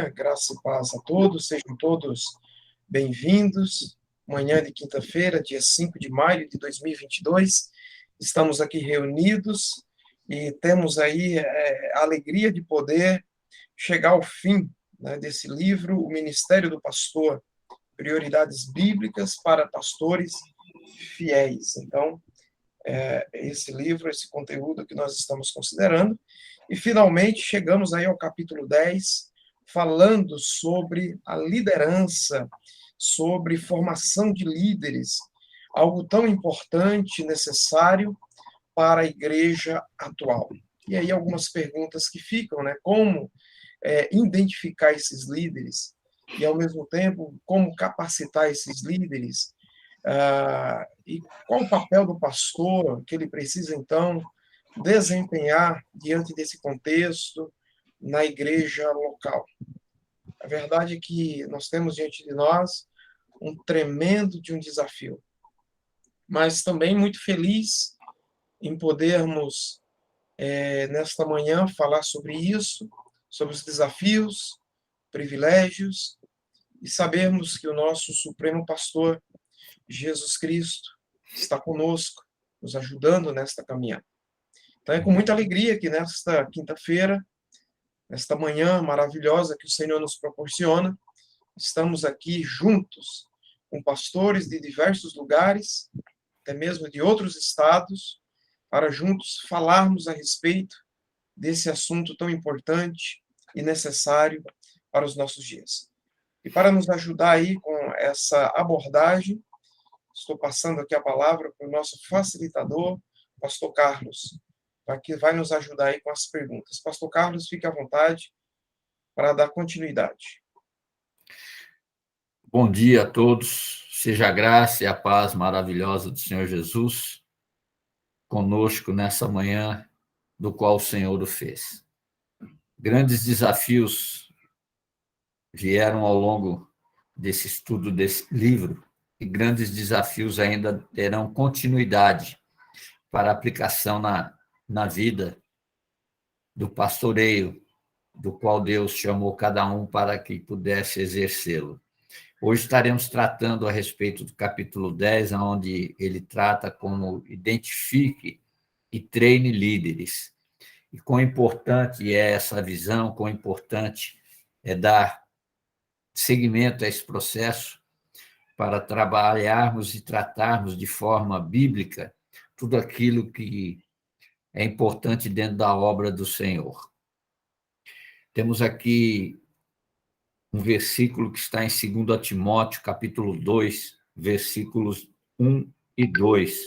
Graça e paz a todos, sejam todos bem-vindos. Manhã de quinta-feira, dia 5 de maio de 2022, estamos aqui reunidos e temos aí a alegria de poder chegar ao fim, né, desse livro, O Ministério do Pastor, Prioridades Bíblicas para Pastores Fiéis. Então, esse livro, esse conteúdo que nós estamos considerando. E, finalmente, chegamos aí ao capítulo 10, falando sobre a liderança, sobre formação de líderes, algo tão importante, necessário para a igreja atual. E aí algumas perguntas que ficam, né? Como identificar esses líderes e, ao mesmo tempo, como capacitar esses líderes, e qual o papel do pastor que ele precisa, então, desempenhar diante desse contexto na igreja local. A verdade é que nós temos diante de nós um tremendo de um desafio, mas também muito feliz em podermos, nesta manhã, falar sobre isso, sobre os desafios, privilégios, e sabermos que o nosso Supremo Pastor, Jesus Cristo, está conosco, nos ajudando nesta caminhada. Então é com muita alegria que nesta quinta-feira, nesta manhã maravilhosa que o Senhor nos proporciona, estamos aqui juntos com pastores de diversos lugares, até mesmo de outros estados, para juntos falarmos a respeito desse assunto tão importante e necessário para os nossos dias. E para nos ajudar aí com essa abordagem, estou passando aqui a palavra para o nosso facilitador, pastor Carlos, para que vai nos ajudar aí com as perguntas. Pastor Carlos, fique à vontade para dar continuidade. Bom dia a todos, seja a graça e a paz maravilhosa do Senhor Jesus conosco nessa manhã do qual o Senhor o fez. Grandes desafios vieram ao longo desse estudo desse livro e grandes desafios ainda terão continuidade para aplicação na vida do pastoreio, do qual Deus chamou cada um para que pudesse exercê-lo. Hoje estaremos tratando a respeito do capítulo 10, onde ele trata como identifique e treine líderes. E quão importante é essa visão, quão importante é dar seguimento a esse processo para trabalharmos e tratarmos de forma bíblica tudo aquilo que é importante dentro da obra do Senhor. Temos aqui um versículo que está em 2 Timóteo, capítulo 2, versículos 1 e 2,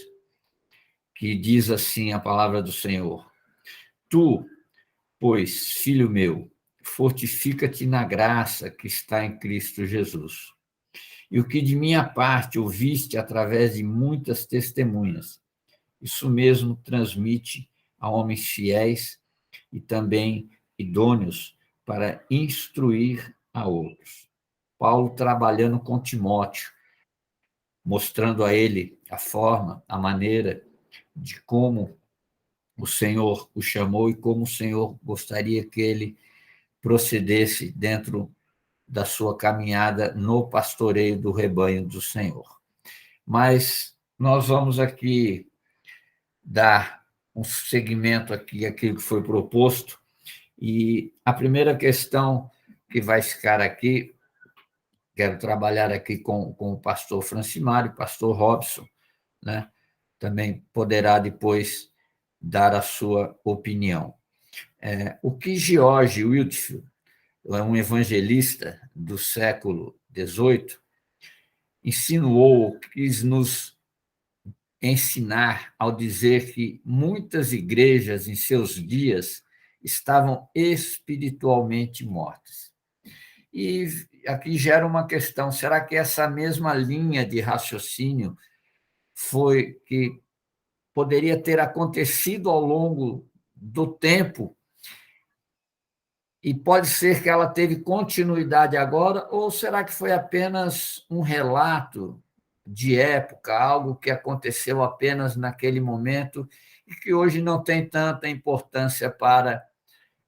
que diz assim a palavra do Senhor: Tu, pois, filho meu, fortifica-te na graça que está em Cristo Jesus. E o que de minha parte ouviste através de muitas testemunhas, isso mesmo transmite a homens fiéis e também idôneos para instruir a outros. Paulo trabalhando com Timóteo, mostrando a ele a forma, a maneira de como o Senhor o chamou e como o Senhor gostaria que ele procedesse dentro da sua caminhada no pastoreio do rebanho do Senhor. Mas nós vamos aqui dar um seguimento aqui àquilo que foi proposto, e a primeira questão que vai ficar aqui, quero trabalhar aqui com o pastor Francimário, pastor Robson, né? Também poderá depois dar a sua opinião. O que George Whitefield, um evangelista do século XVIII, insinuou, quis nos ensinar ao dizer que muitas igrejas em seus dias estavam espiritualmente mortas. E aqui gera uma questão: será que essa mesma linha de raciocínio foi que poderia ter acontecido ao longo do tempo e pode ser que ela teve continuidade agora, ou será que foi apenas um relato de época, algo que aconteceu apenas naquele momento e que hoje não tem tanta importância para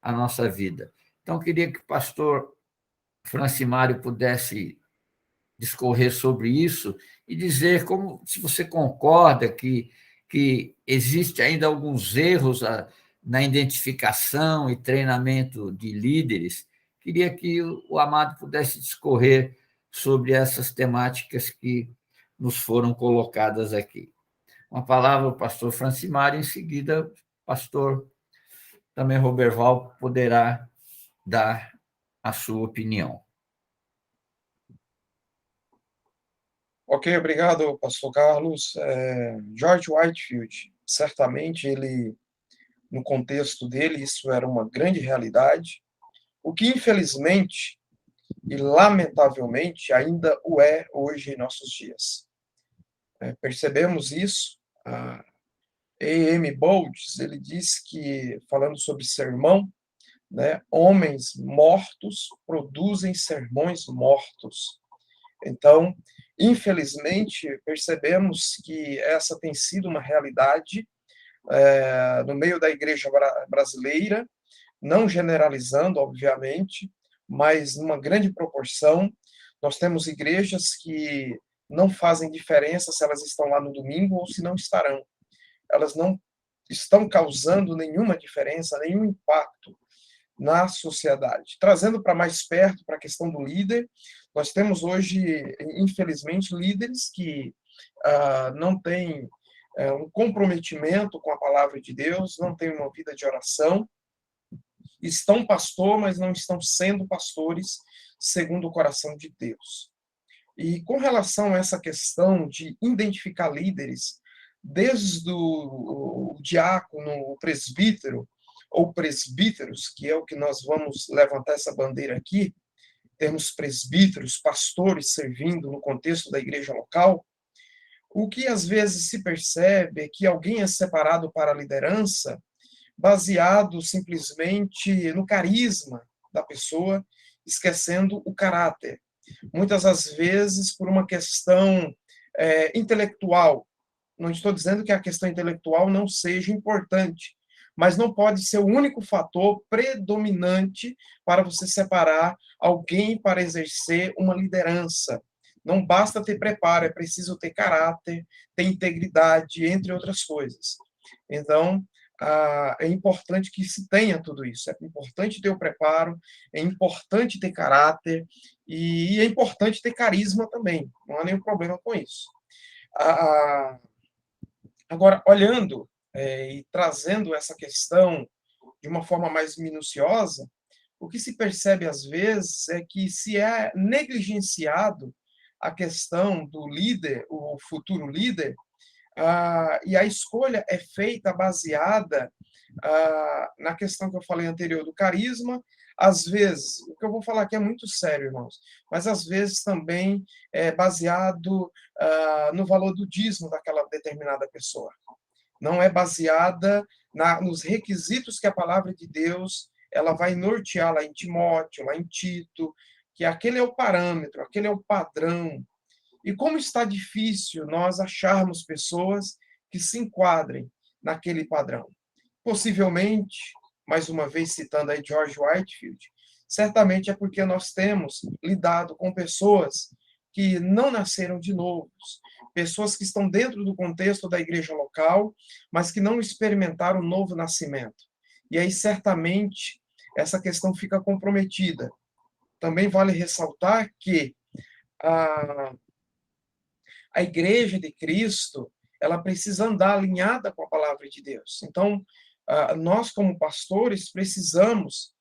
a nossa vida? Então, queria que o pastor Francimário pudesse discorrer sobre isso e dizer como se você concorda que existe ainda alguns erros na identificação e treinamento de líderes. Queria que o Amado pudesse discorrer sobre essas temáticas que nos foram colocadas aqui. Uma palavra ao pastor Francimário, em seguida, o pastor também Roberval poderá dar a sua opinião. Ok, obrigado, pastor Carlos. George Whitefield, certamente ele, no contexto dele, isso era uma grande realidade, o que infelizmente e lamentavelmente ainda o é hoje em nossos dias. Percebemos isso. A A.M. Bowles, ele diz que, falando sobre sermão, né, homens mortos produzem sermões mortos. Então, infelizmente, percebemos que essa tem sido uma realidade no meio da igreja brasileira, não generalizando, obviamente, mas numa grande proporção. Nós temos igrejas que não fazem diferença se elas estão lá no domingo ou se não estarão. Elas não estão causando nenhuma diferença, nenhum impacto na sociedade. Trazendo para mais perto, para a questão do líder, nós temos hoje, infelizmente, líderes que não têm um comprometimento com a palavra de Deus, não têm uma vida de oração, estão pastor, mas não estão sendo pastores segundo o coração de Deus. E com relação a essa questão de identificar líderes, desde o diácono, o presbítero, ou presbíteros, que é o que nós vamos levantar essa bandeira aqui, temos presbíteros, pastores servindo no contexto da igreja local, o que às vezes se percebe é que alguém é separado para a liderança baseado simplesmente no carisma da pessoa, esquecendo o caráter. Muitas das vezes por uma questão intelectual. Não estou dizendo que a questão intelectual não seja importante, mas não pode ser o único fator predominante para você separar alguém para exercer uma liderança. Não basta ter preparo, é preciso ter caráter, ter integridade, entre outras coisas. Então, é importante que se tenha tudo isso. É importante ter o preparo, é importante ter caráter e é importante ter carisma também. Não há nenhum problema com isso. Agora, olhando e trazendo essa questão de uma forma mais minuciosa, o que se percebe às vezes é que se é negligenciado a questão do líder, o futuro líder, e a escolha é feita baseada na questão que eu falei anterior do carisma, às vezes, o que eu vou falar aqui é muito sério, irmãos, mas às vezes também é baseado no valor do dízimo daquela determinada pessoa. Não é baseada nos requisitos que a palavra de Deus ela vai nortear lá em Timóteo, lá em Tito, que aquele é o parâmetro, aquele é o padrão. E como está difícil nós acharmos pessoas que se enquadrem naquele padrão. Possivelmente, mais uma vez citando aí George Whitefield, certamente é porque nós temos lidado com pessoas que não nasceram de novo, pessoas que estão dentro do contexto da igreja local, mas que não experimentaram o novo nascimento. E aí, certamente, essa questão fica comprometida. Também vale ressaltar que a igreja de Cristo, ela precisa andar alinhada com a palavra de Deus. Então, nós, como pastores, precisamos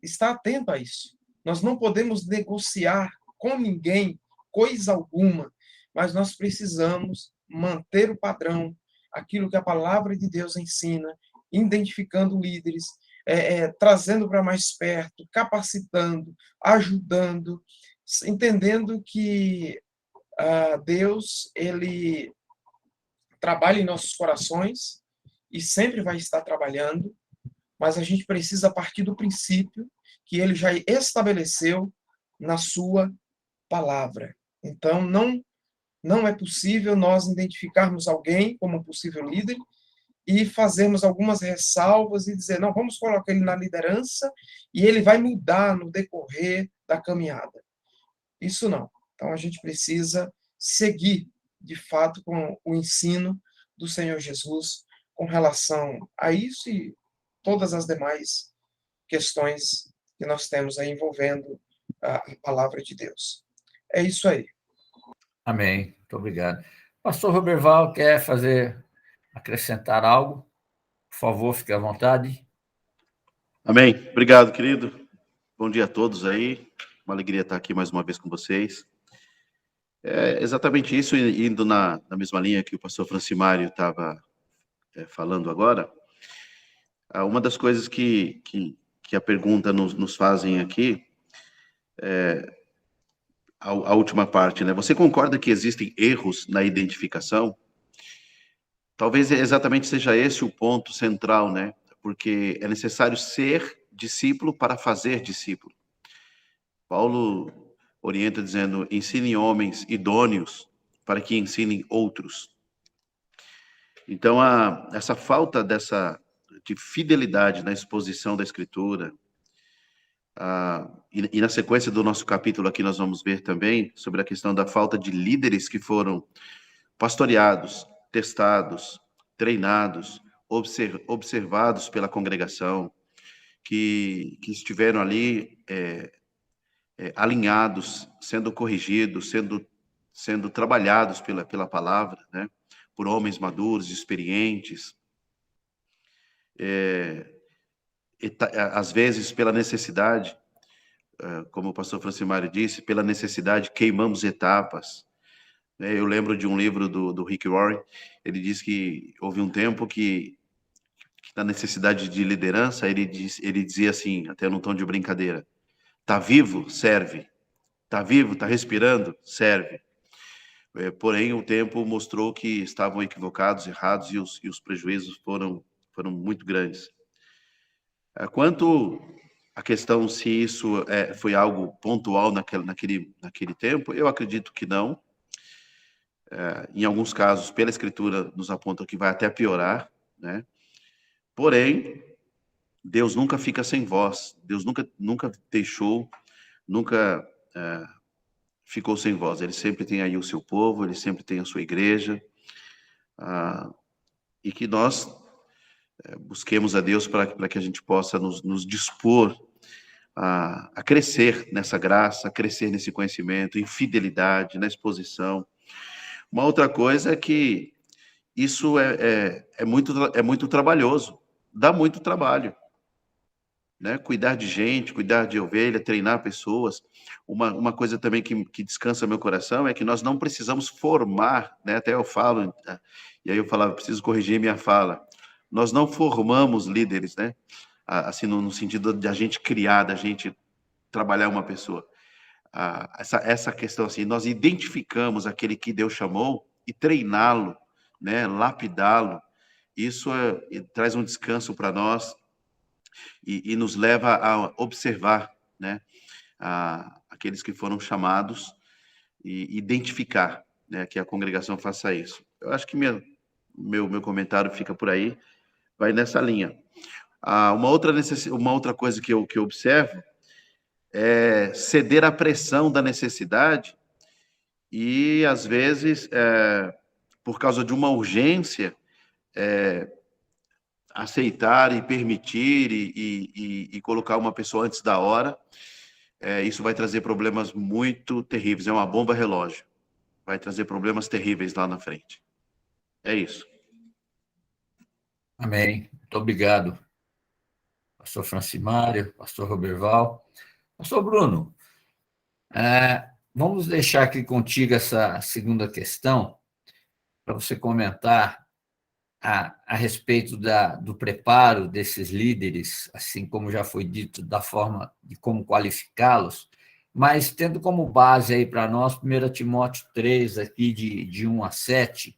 estar atento a isso. Nós não podemos negociar com ninguém coisa alguma, mas nós precisamos manter o padrão, aquilo que a palavra de Deus ensina, identificando líderes, trazendo para mais perto, capacitando, ajudando, entendendo que Deus, ele trabalha em nossos corações e sempre vai estar trabalhando, mas a gente precisa partir do princípio que ele já estabeleceu na sua palavra. Então, não é possível nós identificarmos alguém como possível líder e fazemos algumas ressalvas e dizer, não, vamos colocar ele na liderança e ele vai mudar no decorrer da caminhada. Isso não. Então, a gente precisa seguir, de fato, com o ensino do Senhor Jesus com relação a isso e todas as demais questões que nós temos aí envolvendo a palavra de Deus. É isso aí. Amém. Muito obrigado. Pastor Roberval, quer acrescentar algo? Por favor, fique à vontade. Amém. Obrigado, querido. Bom dia a todos aí. Uma alegria estar aqui mais uma vez com vocês. É exatamente isso, indo na mesma linha que o pastor Francimário estava falando agora. Uma das coisas que a pergunta nos fazem aqui a última parte, né? Você concorda que existem erros na identificação? Talvez exatamente seja esse o ponto central, né? Porque é necessário ser discípulo para fazer discípulo. Paulo orienta dizendo, ensinem homens idôneos para que ensinem outros. Então, essa falta de fidelidade na exposição da Escritura, e na sequência do nosso capítulo aqui nós vamos ver também sobre a questão da falta de líderes que foram pastoreados, testados, treinados, observados pela congregação, que estiveram ali alinhados, sendo corrigidos, sendo trabalhados pela palavra, né? Por homens maduros, experientes, às vezes pela necessidade, como o pastor Francimário disse, pela necessidade queimamos etapas. Eu lembro de um livro do Rick Warren, ele diz que houve um tempo que na necessidade de liderança, ele dizia assim, até num tom de brincadeira, tá vivo? Serve. Tá vivo? Tá respirando? Serve. Porém, o tempo mostrou que estavam equivocados, errados, e os prejuízos foram muito grandes. Quanto à questão se isso foi algo pontual naquele tempo, eu acredito que não. Em alguns casos, pela Escritura, nos aponta que vai até piorar, né? Porém, Deus nunca fica sem voz. Deus nunca deixou, nunca ficou sem voz. Ele sempre tem aí o seu povo, ele sempre tem a sua igreja, e que nós busquemos a Deus para que a gente possa nos dispor a crescer nessa graça, a crescer nesse conhecimento, em fidelidade, na exposição. Uma outra coisa é que isso é muito trabalhoso, dá muito trabalho, né? Cuidar de gente, cuidar de ovelha, treinar pessoas. Uma coisa também que descansa meu coração é que nós não precisamos formar, né? Até eu falo, e aí eu falava, preciso corrigir minha fala. Nós não formamos líderes, né? Assim, no sentido de a gente criar, da gente trabalhar uma pessoa. Essa questão assim, nós identificamos aquele que Deus chamou e treiná-lo, né? Lapidá-lo. Isso traz um descanso para nós e nos leva a observar, né? Aqueles que foram chamados e identificar, né? Que a congregação faça isso. Eu acho que meu comentário fica por aí, vai nessa linha. Uma outra coisa que eu observo é ceder à pressão da necessidade e, às vezes, por causa de uma urgência, aceitar e permitir e colocar uma pessoa antes da hora, isso vai trazer problemas muito terríveis. É uma bomba relógio. Vai trazer problemas terríveis lá na frente. É isso. Amém. Muito obrigado, pastor Francimário, pastor Roberval. Pastor Bruno, vamos deixar aqui contigo essa segunda questão, para você comentar a respeito do preparo desses líderes, assim como já foi dito, da forma de como qualificá-los, mas tendo como base aí para nós 1 Timóteo 3, aqui de 1 a 7,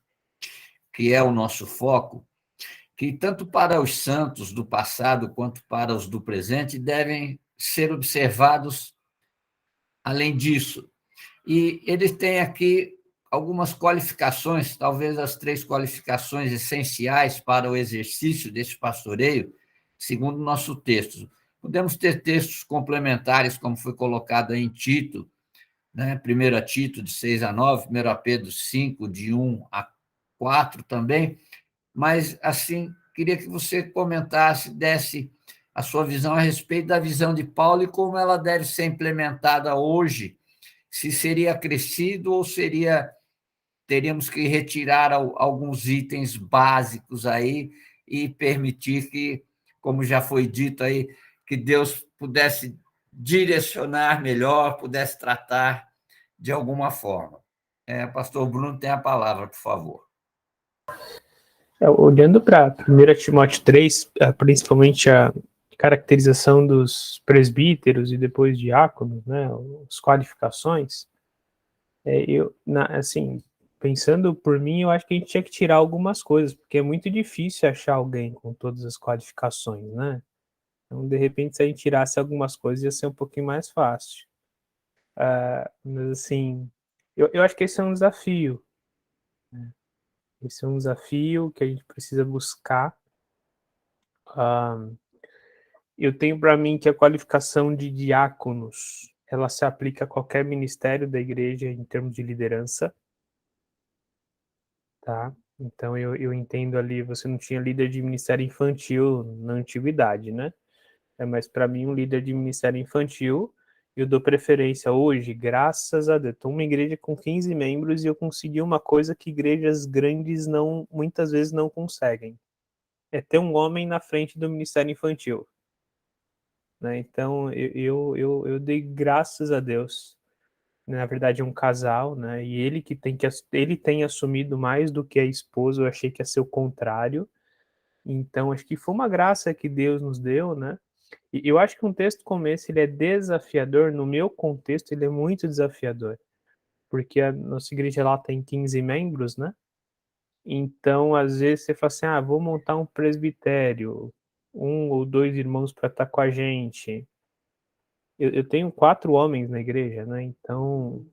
que é o nosso foco, que tanto para os santos do passado quanto para os do presente devem ser observados além disso. E eles têm aqui algumas qualificações, talvez as 3 qualificações essenciais para o exercício desse pastoreio, segundo o nosso texto. Podemos ter textos complementares, como foi colocado aí em Tito, né? 1 Tito, de 6 a 9, 1 Pedro 5, de 1 a 4 também, mas, assim, queria que você comentasse, desse a sua visão a respeito da visão de Paulo e como ela deve ser implementada hoje, se seria acrescido ou teríamos que retirar alguns itens básicos aí e permitir que, como já foi dito aí, que Deus pudesse direcionar melhor, pudesse tratar de alguma forma. Pastor Bruno tem a palavra, por favor. Olhando para 1 Timóteo 3, principalmente a caracterização dos presbíteros e depois diáconos, né, as qualificações, assim, pensando por mim, eu acho que a gente tinha que tirar algumas coisas, porque é muito difícil achar alguém com todas as qualificações, né? Então, de repente, se a gente tirasse algumas coisas, ia ser um pouquinho mais fácil. Mas, assim, eu acho que esse é um desafio, né? Esse é um desafio que a gente precisa buscar. Eu tenho para mim que a qualificação de diáconos, ela se aplica a qualquer ministério da igreja em termos de liderança, tá? Então eu entendo ali, você não tinha líder de ministério infantil na antiguidade, né? Mas para mim um líder de ministério infantil, eu dou preferência hoje, graças a Deus. Estou uma igreja com 15 membros e eu consegui uma coisa que igrejas grandes muitas vezes não conseguem. É ter um homem na frente do ministério infantil. Né? Então, eu dei graças a Deus. Na verdade, é um casal, né? E ele tem assumido mais do que a esposa. Eu achei que ia ser o contrário. Então, acho que foi uma graça que Deus nos deu, né? E eu acho que um texto como esse, ele é desafiador. No meu contexto, ele é muito desafiador. Porque a nossa igreja lá tem 15 membros, né? Então, às vezes, você fala assim, vou montar um presbitério. 1 ou 2 irmãos para estar com a gente. Eu tenho 4 homens na igreja, né? Então.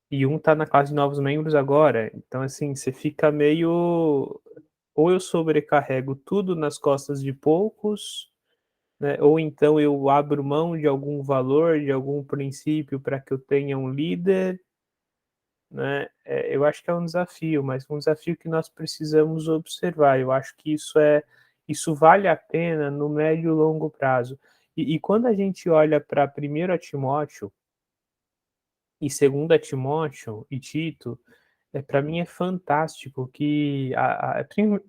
E um tá na classe de novos membros agora. Então, assim, você fica meio. Ou eu sobrecarrego tudo nas costas de poucos, né? Ou então eu abro mão de algum valor, de algum princípio para que eu tenha um líder, né? Eu acho que é um desafio, mas um desafio que nós precisamos observar. Eu acho que isso vale a pena no médio e longo prazo. E quando a gente olha para 1 Timóteo e 2 Timóteo e Tito, para mim é fantástico que,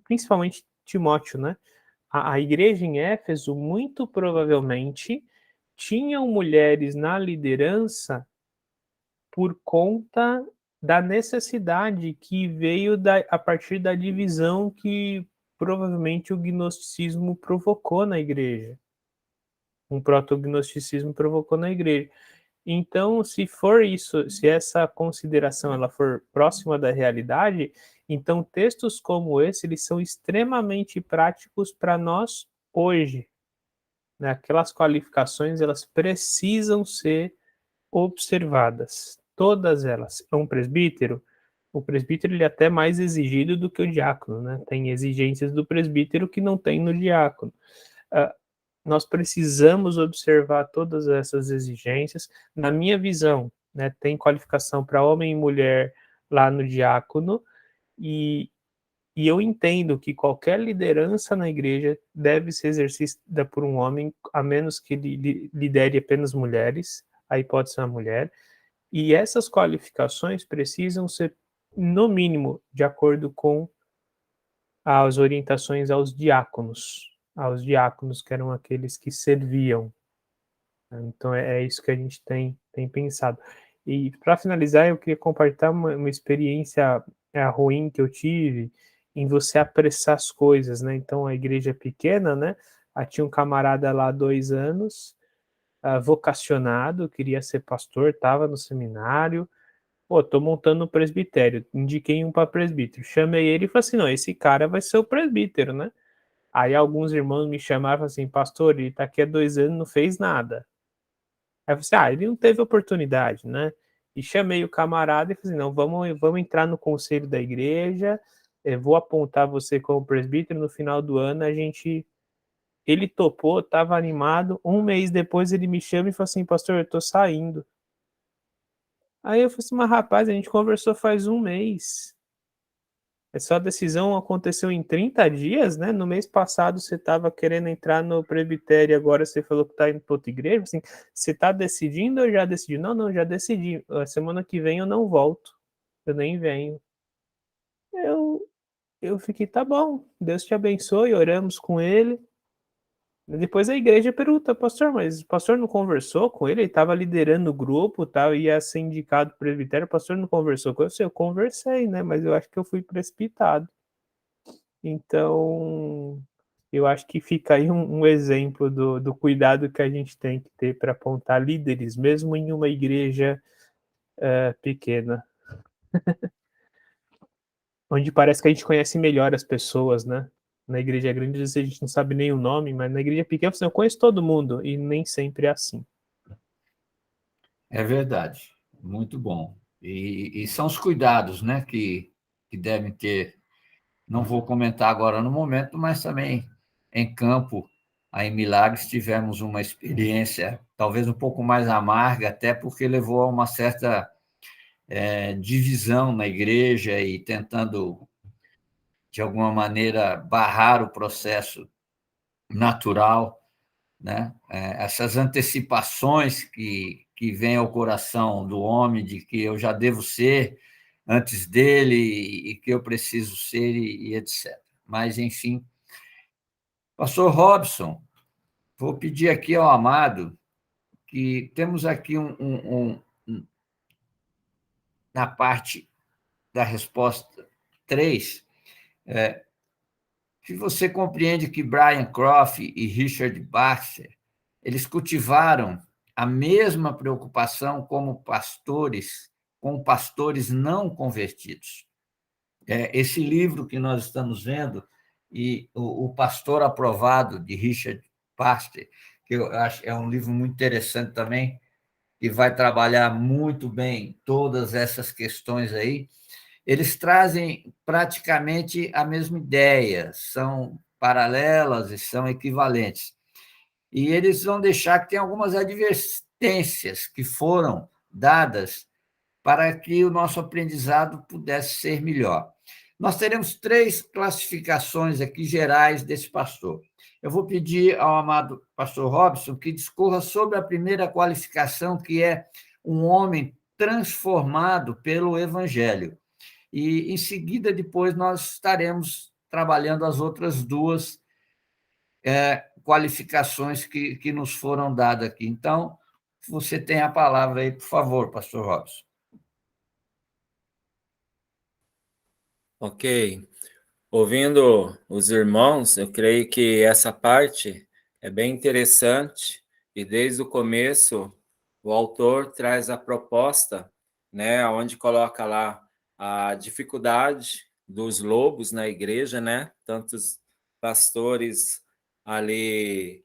principalmente Timóteo, né? A igreja em Éfeso, muito provavelmente, tinham mulheres na liderança por conta da necessidade que veio a partir da divisão que provavelmente o gnosticismo provocou na igreja. Um proto-gnosticismo provocou na igreja. Então, se for isso, se essa consideração ela for próxima da realidade, então textos como esse, eles são extremamente práticos para nós hoje. Né? Aquelas qualificações, elas precisam ser observadas, todas elas. É um presbítero? O presbítero ele é até mais exigido do que o diácono, né? Tem exigências do presbítero que não tem no diácono. Nós precisamos observar todas essas exigências. Na minha visão, né, tem qualificação para homem e mulher lá no diácono, e eu entendo que qualquer liderança na igreja deve ser exercida por um homem, a menos que ele lidere apenas mulheres, aí pode ser uma mulher, e essas qualificações precisam ser, no mínimo, de acordo com as orientações aos diáconos que eram aqueles que serviam. Então é isso que a gente tem pensado. E para finalizar, eu queria compartilhar uma experiência ruim que eu tive em você apressar as coisas, né? Então a igreja é pequena, né? Tinha um camarada lá há 2 anos, vocacionado, queria ser pastor, estava no seminário. Pô, tô montando um presbitério, indiquei um para presbítero, chamei ele e falei assim, não, esse cara vai ser o presbítero, né? Aí alguns irmãos me chamaram assim, pastor, ele tá aqui há 2 anos, não fez nada. Aí eu falei assim, ele não teve oportunidade, né? E chamei o camarada e falei, não, vamos entrar no conselho da igreja, vou apontar você como presbítero, no final do ano ele topou, estava animado, um mês depois ele me chama e falou assim, pastor, eu tô saindo. Aí eu falei assim, mas rapaz, a gente conversou faz um mês. Essa decisão aconteceu em 30 dias, né? No mês passado você estava querendo entrar no presbitério, agora você falou que está indo para outra igreja. Assim, você está decidindo ou já decidiu? Não, não, já decidi. Semana que vem eu não volto. Eu nem venho. Eu, eu fiquei, tá bom, Deus te abençoe, oramos com ele. Depois a igreja pergunta, pastor, mas o pastor não conversou com ele? Ele estava liderando o grupo, tal, ia ser indicado para o presbitério, o pastor não conversou com ele? Eu conversei, né? Mas eu acho que eu fui precipitado. Então, eu acho que fica aí um exemplo do cuidado que a gente tem que ter para apontar líderes, mesmo em uma igreja pequena, onde parece que a gente conhece melhor as pessoas, né? Na igreja grande, às vezes a gente não sabe nem o nome, mas na igreja pequena eu conheço todo mundo, e nem sempre é assim. É verdade, muito bom. E são os cuidados, né, que devem ter. Não vou comentar agora no momento, mas também em campo, aí em Milagres, tivemos uma experiência talvez um pouco mais amarga, até porque levou a uma certa divisão na igreja e tentando, de alguma maneira, barrar o processo natural, né? Essas antecipações que vêm ao coração do homem de que eu já devo ser antes dele e que eu preciso ser e etc. Mas, enfim, pastor Robson, vou pedir aqui ao amado que temos aqui na parte da resposta 3, se você compreende que Brian Croft e Richard Baxter, eles cultivaram a mesma preocupação como pastores, com pastores não convertidos. Esse livro que nós estamos vendo, e o Pastor Aprovado, de Richard Baxter, que eu acho é um livro muito interessante também, que vai trabalhar muito bem todas essas questões aí, eles trazem praticamente a mesma ideia, são paralelas e são equivalentes. E eles vão deixar que tem algumas advertências que foram dadas para que o nosso aprendizado pudesse ser melhor. Nós teremos 3 classificações aqui gerais desse pastor. Eu vou pedir ao amado pastor Robson que discorra sobre a primeira qualificação, que é um homem transformado pelo evangelho. E, em seguida, depois, nós estaremos trabalhando as outras 2 qualificações que nos foram dadas aqui. Então, você tem a palavra aí, por favor, pastor Robson. Ok. Ouvindo os irmãos, eu creio que essa parte é bem interessante e desde o começo o autor traz a proposta, né, onde coloca lá a dificuldade dos lobos na igreja, né, tantos pastores ali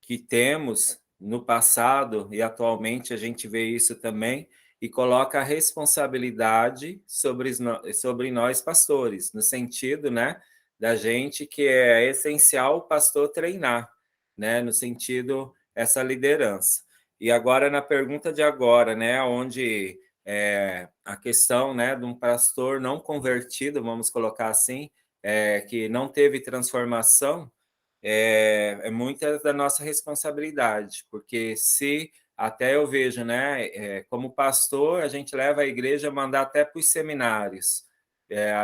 que temos no passado e atualmente a gente vê isso também, e coloca a responsabilidade sobre nós pastores, no sentido, né, da gente que é essencial o pastor treinar, né, no sentido essa liderança. E agora na pergunta de agora, né, onde a questão, né, de um pastor não convertido, vamos colocar assim, que não teve transformação, é muita da nossa responsabilidade, porque se até eu vejo, né, como pastor, a gente leva a igreja a mandar até para os seminários,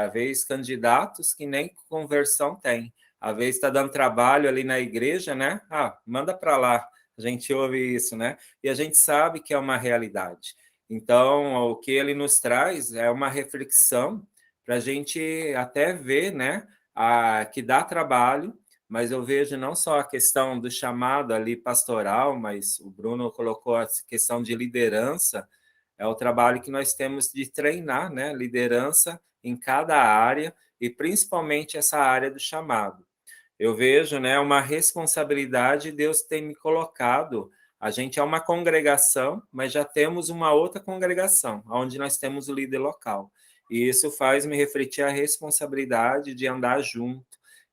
às vezes candidatos que nem conversão tem, às vezes está dando trabalho ali na igreja, né, manda para lá, a gente ouve isso, né, e a gente sabe que é uma realidade. Então, o que ele nos traz é uma reflexão para a gente até ver, né, que dá trabalho, mas eu vejo não só a questão do chamado ali pastoral, mas o Bruno colocou a questão de liderança, é o trabalho que nós temos de treinar, né? Liderança em cada área e principalmente essa área do chamado. Eu vejo, né, uma responsabilidade Deus tem me colocado A gente é uma congregação, mas já temos uma outra congregação, onde nós temos o líder local. E isso faz me refletir a responsabilidade de andar junto.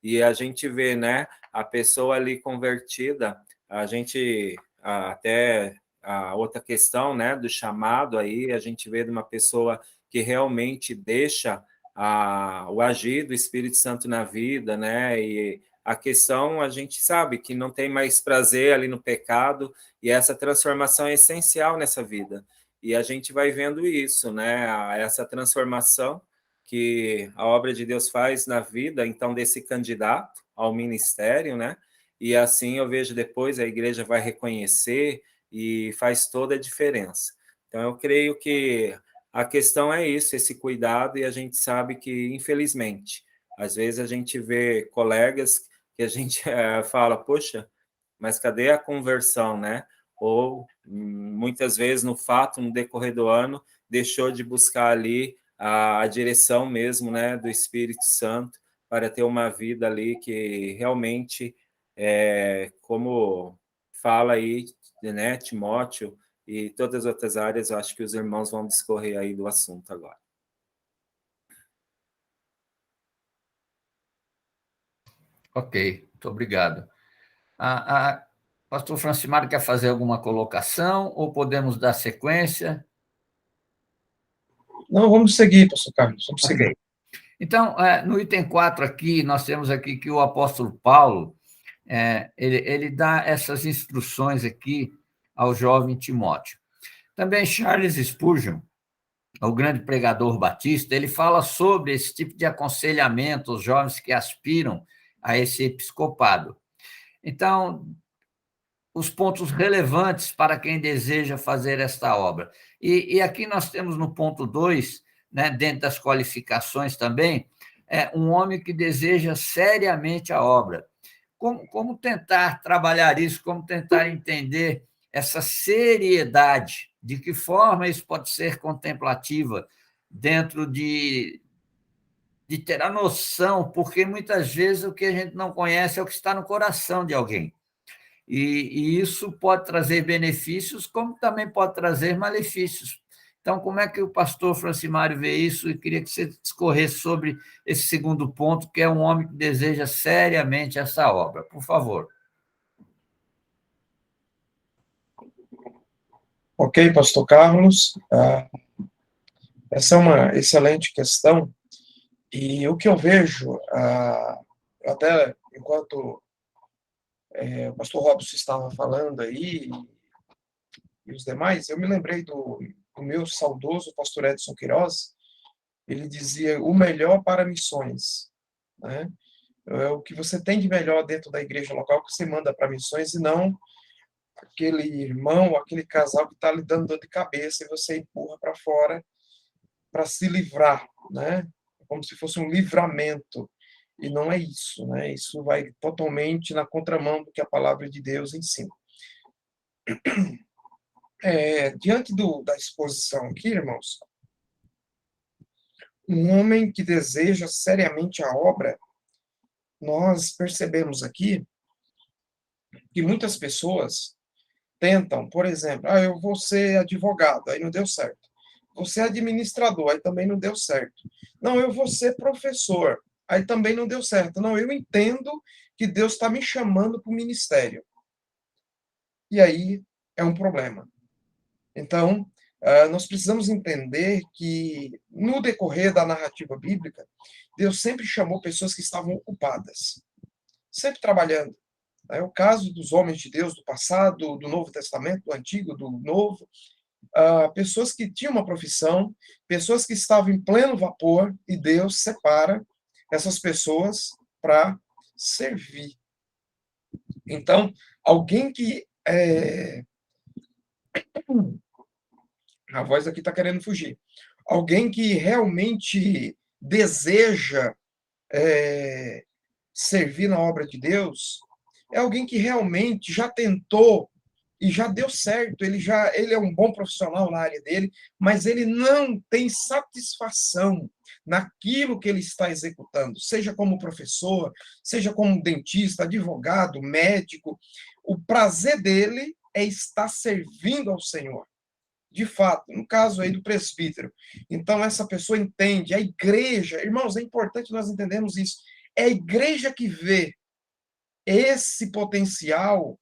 E a gente vê, né, a pessoa ali convertida, a gente até a outra questão, né, do chamado aí, a gente vê de uma pessoa que realmente deixa o agir do Espírito Santo na vida, né, e a questão, a gente sabe que não tem mais prazer ali no pecado, e essa transformação é essencial nessa vida. E a gente vai vendo isso, né, essa transformação que a obra de Deus faz na vida, então, desse candidato ao ministério, né, e assim eu vejo depois a igreja vai reconhecer e faz toda a diferença. Então, eu creio que a questão é isso, esse cuidado, e a gente sabe que, infelizmente, às vezes a gente vê colegas que a gente fala, poxa, mas cadê a conversão, né? Ou, muitas vezes, no fato, no decorrer do ano, deixou de buscar ali a direção mesmo, né, do Espírito Santo, para ter uma vida ali que realmente, como fala aí, né, Timóteo, e todas as outras áreas, eu acho que os irmãos vão discorrer aí do assunto agora. Ok, muito obrigado. Pastor Francimário quer fazer alguma colocação ou podemos dar sequência? Não, vamos seguir, pastor Carlos, vamos seguir. Okay. Então, no item 4 aqui, nós temos aqui que o apóstolo Paulo, ele dá essas instruções aqui ao jovem Timóteo. Também Charles Spurgeon, o grande pregador batista, ele fala sobre esse tipo de aconselhamento aos jovens que aspiram a esse episcopado. Então, os pontos relevantes para quem deseja fazer esta obra. E aqui nós temos no ponto 2, né, dentro das qualificações também, um homem que deseja seriamente a obra. Como tentar trabalhar isso, como tentar entender essa seriedade, de que forma isso pode ser contemplativa dentro de ter a noção, porque muitas vezes o que a gente não conhece é o que está no coração de alguém. E isso pode trazer benefícios, como também pode trazer malefícios. Então, como é que o pastor Francimário vê isso? E queria que você discorresse sobre esse segundo ponto, que é um homem que deseja seriamente essa obra. Por favor. Ok, pastor Carlos. Essa é uma excelente questão. E o que eu vejo, até enquanto o pastor Robson estava falando aí, e os demais, eu me lembrei do meu saudoso pastor Edson Queiroz. Ele dizia: o melhor para missões, né? É o que você tem de melhor dentro da igreja local que você manda para missões, e não aquele irmão, aquele casal que está lhe dando dor de cabeça e você empurra para fora para se livrar, né? Como se fosse um livramento. E não é isso, né? Isso vai totalmente na contramão do que a palavra de Deus ensina. Diante da exposição aqui, irmãos, um homem que deseja seriamente a obra, nós percebemos aqui que muitas pessoas tentam, por exemplo, eu vou ser advogado, aí não deu certo. Vou ser administrador, aí também não deu certo. Não, eu vou ser professor, aí também não deu certo. Não, eu entendo que Deus está me chamando para o ministério. E aí é um problema. Então, nós precisamos entender que, no decorrer da narrativa bíblica, Deus sempre chamou pessoas que estavam ocupadas, sempre trabalhando. É o caso dos homens de Deus do passado, do Novo Testamento, do Antigo, do Novo, pessoas que tinham uma profissão, pessoas que estavam em pleno vapor, e Deus separa essas pessoas para servir. Então, alguém que a voz aqui está querendo fugir. Alguém que realmente deseja servir na obra de Deus é alguém que realmente já tentou e já deu certo. Ele é um bom profissional na área dele, mas ele não tem satisfação naquilo que ele está executando, seja como professor, seja como dentista, advogado, médico. O prazer dele é estar servindo ao Senhor. De fato, no caso aí do presbítero. Então, essa pessoa entende, a igreja, irmãos, é importante nós entendermos isso. É a igreja que vê esse potencial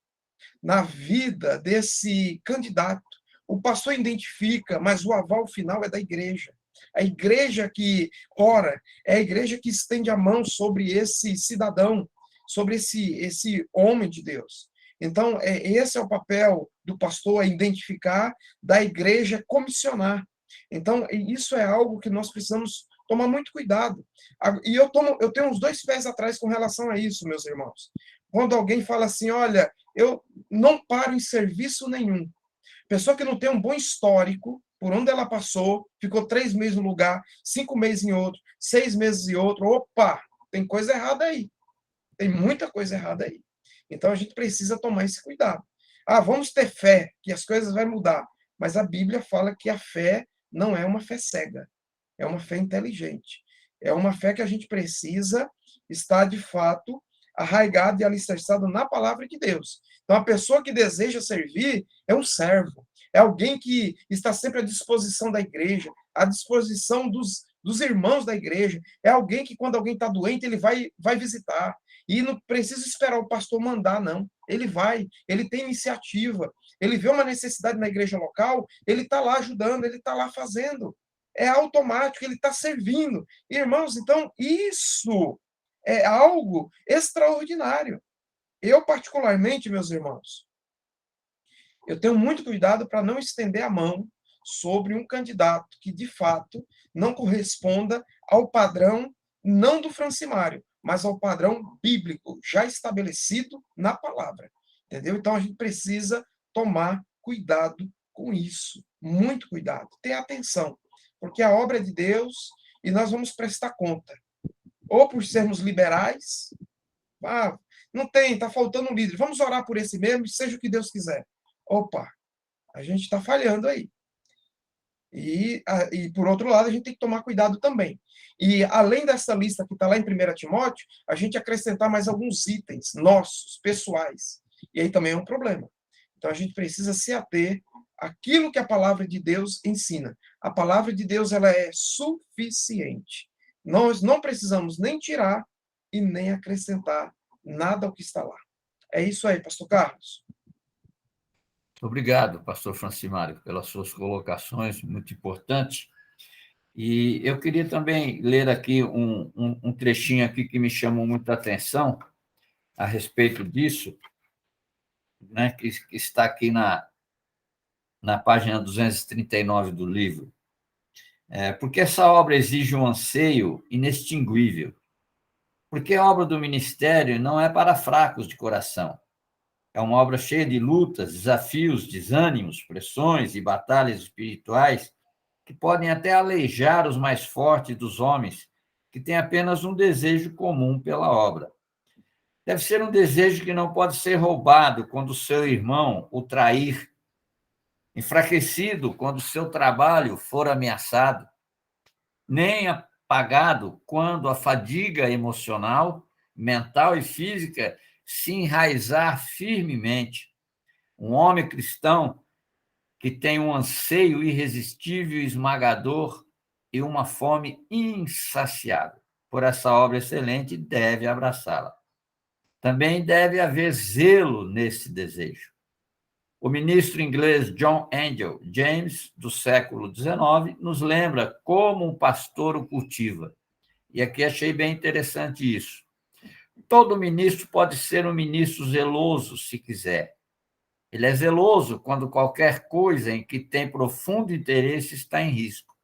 na vida desse candidato. O pastor identifica, mas o aval final é da igreja. A igreja que ora, é a igreja que estende a mão sobre esse cidadão, sobre esse homem de Deus. Então, esse é o papel do pastor, é identificar, da igreja comissionar. Então, isso é algo que nós precisamos tomar muito cuidado. E eu tenho uns 2 pés atrás com relação a isso, meus irmãos. Quando alguém fala assim, olha, eu não paro em serviço nenhum. Pessoa que não tem um bom histórico, por onde ela passou, ficou 3 meses no lugar, 5 meses em outro, 6 meses em outro, opa, tem coisa errada aí. Tem muita coisa errada aí. Então, a gente precisa tomar esse cuidado. Vamos ter fé, que as coisas vão mudar. Mas a Bíblia fala que a fé não é uma fé cega. É uma fé inteligente. É uma fé que a gente precisa estar, de fato, arraigado e alicerçado na palavra de Deus. Então, a pessoa que deseja servir é um servo. É alguém que está sempre à disposição da igreja, à disposição dos irmãos da igreja. É alguém que, quando alguém está doente, ele vai visitar. E não precisa esperar o pastor mandar, não. Ele vai, ele tem iniciativa. Ele vê uma necessidade na igreja local, ele está lá ajudando, ele está lá fazendo. É automático, ele está servindo. Irmãos, então, isso é algo extraordinário. Eu, particularmente, meus irmãos, eu tenho muito cuidado para não estender a mão sobre um candidato que, de fato, não corresponda ao padrão, não do Francimário, mas ao padrão bíblico, já estabelecido na palavra. Entendeu? Então, a gente precisa tomar cuidado com isso. Muito cuidado. Ter atenção. Porque a obra é de Deus e nós vamos prestar conta. Ou por sermos liberais, não tem, está faltando um líder, vamos orar por esse mesmo, seja o que Deus quiser. Opa, a gente está falhando aí. E, por outro lado, a gente tem que tomar cuidado também. E, além dessa lista que está lá em 1 Timóteo, a gente acrescentar mais alguns itens nossos, pessoais. E aí também é um problema. Então, a gente precisa se ater àquilo que a palavra de Deus ensina. A palavra de Deus, ela é suficiente. Nós não precisamos nem tirar e nem acrescentar nada ao que está lá. É isso aí, pastor Carlos. Obrigado, pastor Francimário, pelas suas colocações, muito importantes. E eu queria também ler aqui um trechinho aqui que me chamou muita atenção a respeito disso, né, que está aqui na página 239 do livro. Porque essa obra exige um anseio inextinguível. Porque a obra do ministério não é para fracos de coração. É uma obra cheia de lutas, desafios, desânimos, pressões e batalhas espirituais que podem até aleijar os mais fortes dos homens, que têm apenas um desejo comum pela obra. Deve ser um desejo que não pode ser roubado quando o seu irmão o trair, enfraquecido quando o seu trabalho for ameaçado, nem apagado quando a fadiga emocional, mental e física se enraizar firmemente. Um homem cristão que tem um anseio irresistível e esmagador e uma fome insaciável por essa obra excelente deve abraçá-la. Também deve haver zelo nesse desejo. O ministro inglês John Angel James, do século XIX, nos lembra como um pastor o cultiva. E aqui achei bem interessante isso. Todo ministro pode ser um ministro zeloso, se quiser. Ele é zeloso quando qualquer coisa em que tem profundo interesse está em risco.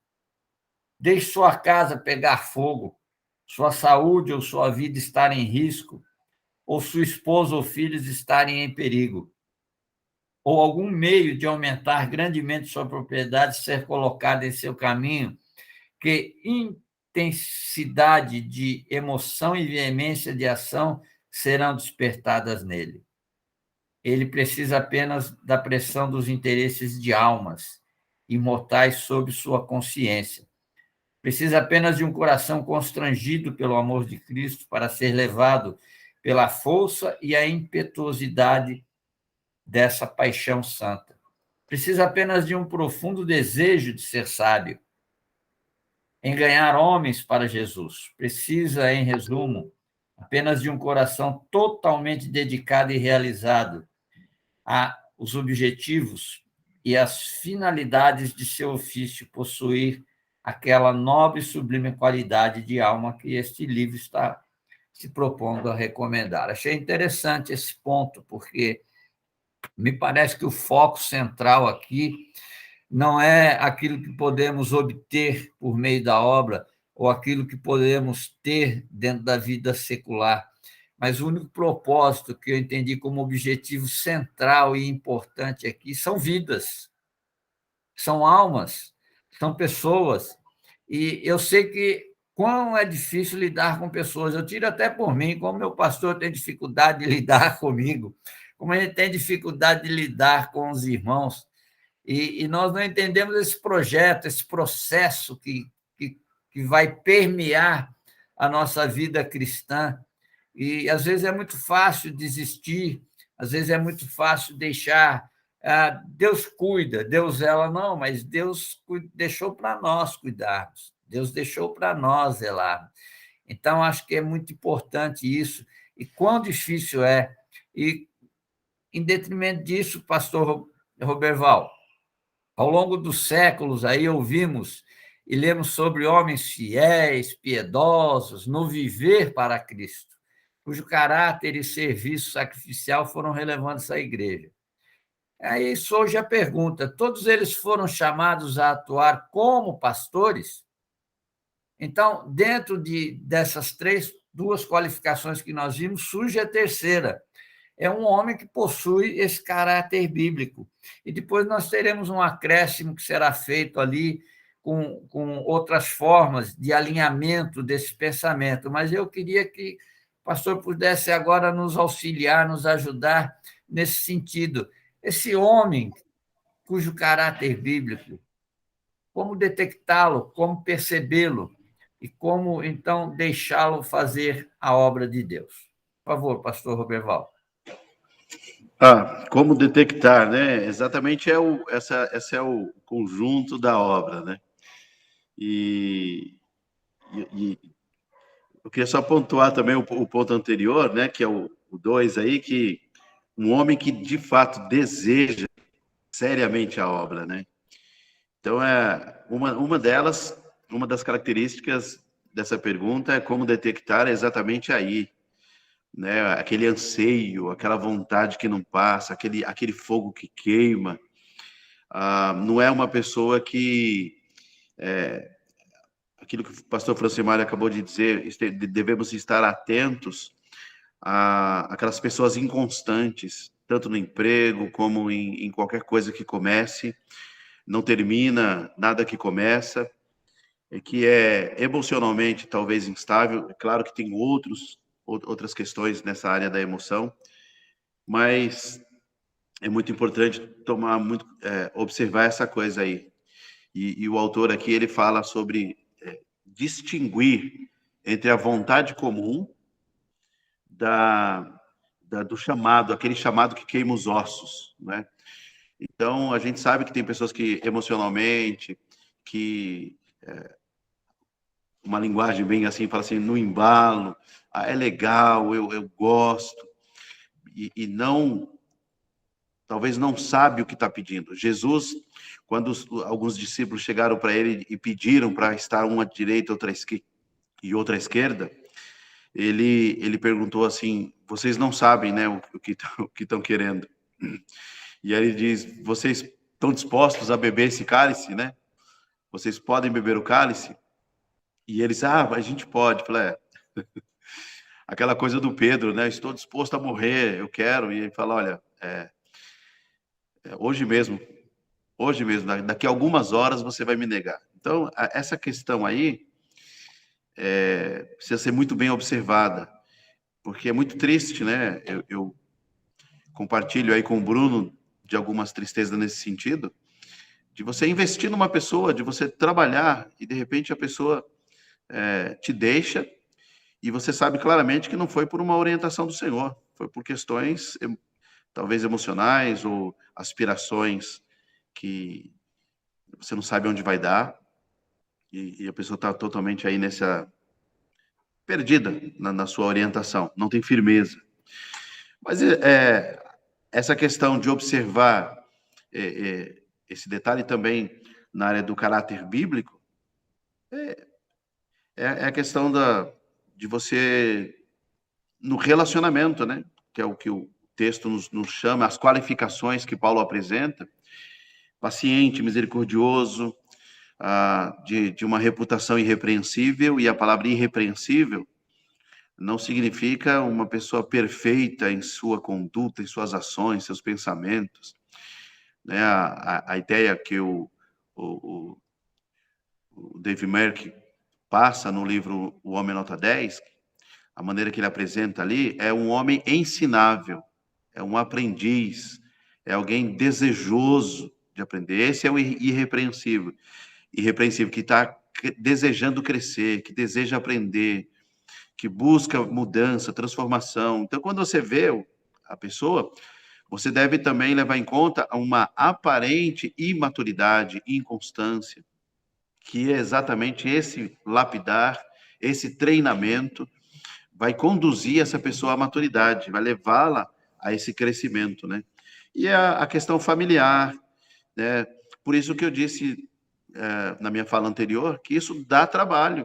Deixe sua casa pegar fogo, sua saúde ou sua vida estar em risco, ou sua esposa ou filhos estarem em perigo, ou algum meio de aumentar grandemente sua propriedade ser colocado em seu caminho, que intensidade de emoção e veemência de ação serão despertadas nele. Ele precisa apenas da pressão dos interesses de almas imortais sob sua consciência. Precisa apenas de um coração constrangido pelo amor de Cristo para ser levado pela força e a impetuosidade dessa paixão santa. Precisa apenas de um profundo desejo de ser sábio, em ganhar homens para Jesus. Precisa, em resumo, apenas de um coração totalmente dedicado e realizado aos objetivos e às finalidades de seu ofício, possuir aquela nobre e sublime qualidade de alma que este livro está se propondo a recomendar. Achei interessante esse ponto, porque me parece que o foco central aqui não é aquilo que podemos obter por meio da obra ou aquilo que podemos ter dentro da vida secular, mas o único propósito que eu entendi como objetivo central e importante aqui são vidas, são almas, são pessoas. E eu sei que quão é difícil lidar com pessoas. Eu tiro até por mim, como meu pastor tem dificuldade de lidar comigo, como ele tem dificuldade de lidar com os irmãos. E nós não entendemos esse projeto, esse processo que vai permear a nossa vida cristã. E, às vezes, é muito fácil desistir, às vezes é muito fácil deixar. Deus cuida, Deus ela não, mas Deus deixou para nós cuidarmos, Deus deixou para nós zelarmos. Então, acho que é muito importante isso. E quão difícil é. E, em detrimento disso, pastor Roberval, ao longo dos séculos, aí ouvimos e lemos sobre homens fiéis, piedosos, no viver para Cristo, cujo caráter e serviço sacrificial foram relevantes à igreja. Aí surge a pergunta: todos eles foram chamados a atuar como pastores? Então, dentro dessas duas qualificações que nós vimos, surge a terceira. É um homem que possui esse caráter bíblico. E depois nós teremos um acréscimo que será feito ali com outras formas de alinhamento desse pensamento. Mas eu queria que o pastor pudesse agora nos auxiliar, nos ajudar nesse sentido. Esse homem cujo caráter bíblico, como detectá-lo, como percebê-lo e como, então, deixá-lo fazer a obra de Deus? Por favor, pastor Roberval. Como detectar, né? Exatamente esse é o conjunto da obra, né? E eu queria só pontuar também o ponto anterior, né? Que é o 2 aí, que um homem que de fato deseja seriamente a obra, né? Então, uma das características dessa pergunta é como detectar exatamente aí, né? Aquele anseio, aquela vontade que não passa, aquele fogo que queima. Não é uma pessoa que... aquilo que o pastor Francimário acabou de dizer, devemos estar atentos aquelas pessoas inconstantes, tanto no emprego como em qualquer coisa que comece, não termina nada que começa, que é emocionalmente talvez instável. É claro que tem outras questões nessa área da emoção, mas é muito importante observar essa coisa aí. E o autor aqui, ele fala sobre distinguir entre a vontade comum do chamado, aquele chamado que queima os ossos, né? Então, a gente sabe que tem pessoas que emocionalmente, uma linguagem bem assim, fala assim, no embalo, é legal, eu gosto, e talvez não sabe o que está pedindo. Jesus, quando alguns discípulos chegaram para ele e pediram para estar uma à direita e outra à esquerda, ele perguntou assim: vocês não sabem, né, o que estão querendo. E aí ele diz: vocês estão dispostos a beber esse cálice, né? Vocês podem beber o cálice? E eles: a gente pode. Eu falei, aquela coisa do Pedro, né? Estou disposto a morrer, eu quero. E ele fala: olha, hoje mesmo, daqui a algumas horas você vai me negar. Então, essa questão aí precisa ser muito bem observada, porque é muito triste, né? Eu compartilho aí com o Bruno de algumas tristezas nesse sentido, de você investir numa pessoa, de você trabalhar e de repente a pessoa te deixa e você sabe claramente que não foi por uma orientação do Senhor, foi por questões talvez emocionais ou aspirações que você não sabe onde vai dar, e a pessoa está totalmente aí perdida na sua orientação, não tem firmeza. Mas essa questão de observar esse detalhe também na área do caráter bíblico é a questão de você, no relacionamento, né? Que é o que o texto nos chama, as qualificações que Paulo apresenta: paciente, misericordioso, de uma reputação irrepreensível. E a palavra irrepreensível não significa uma pessoa perfeita em sua conduta, em suas ações, seus pensamentos. Né? A ideia que o Dave Merck passa no livro O Homem Nota 10, a maneira que ele apresenta ali, é um homem ensinável, é um aprendiz, é alguém desejoso de aprender. Esse é o irrepreensível, que está desejando crescer, que deseja aprender, que busca mudança, transformação. Então, quando você vê a pessoa, você deve também levar em conta uma aparente imaturidade, inconstância, que é exatamente esse lapidar, esse treinamento vai conduzir essa pessoa à maturidade, vai levá-la a esse crescimento, né? E a questão familiar, né? Por isso que eu disse na minha fala anterior que isso dá trabalho,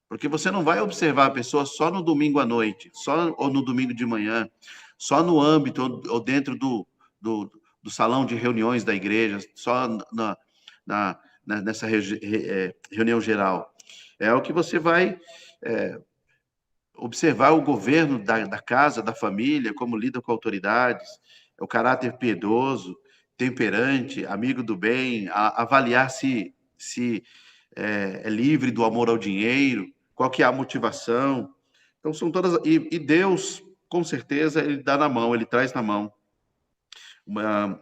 porque você não vai observar a pessoa só no domingo à noite, só ou no domingo de manhã, só no âmbito ou dentro do salão de reuniões da igreja, só nessa reunião geral. É o que você vai observar o governo da casa, da família, como lida com autoridades, o caráter piedoso, temperante, amigo do bem, avaliar se é livre do amor ao dinheiro, qual que é a motivação. Então, são todas... E Deus, com certeza, ele dá na mão, ele traz na mão. Não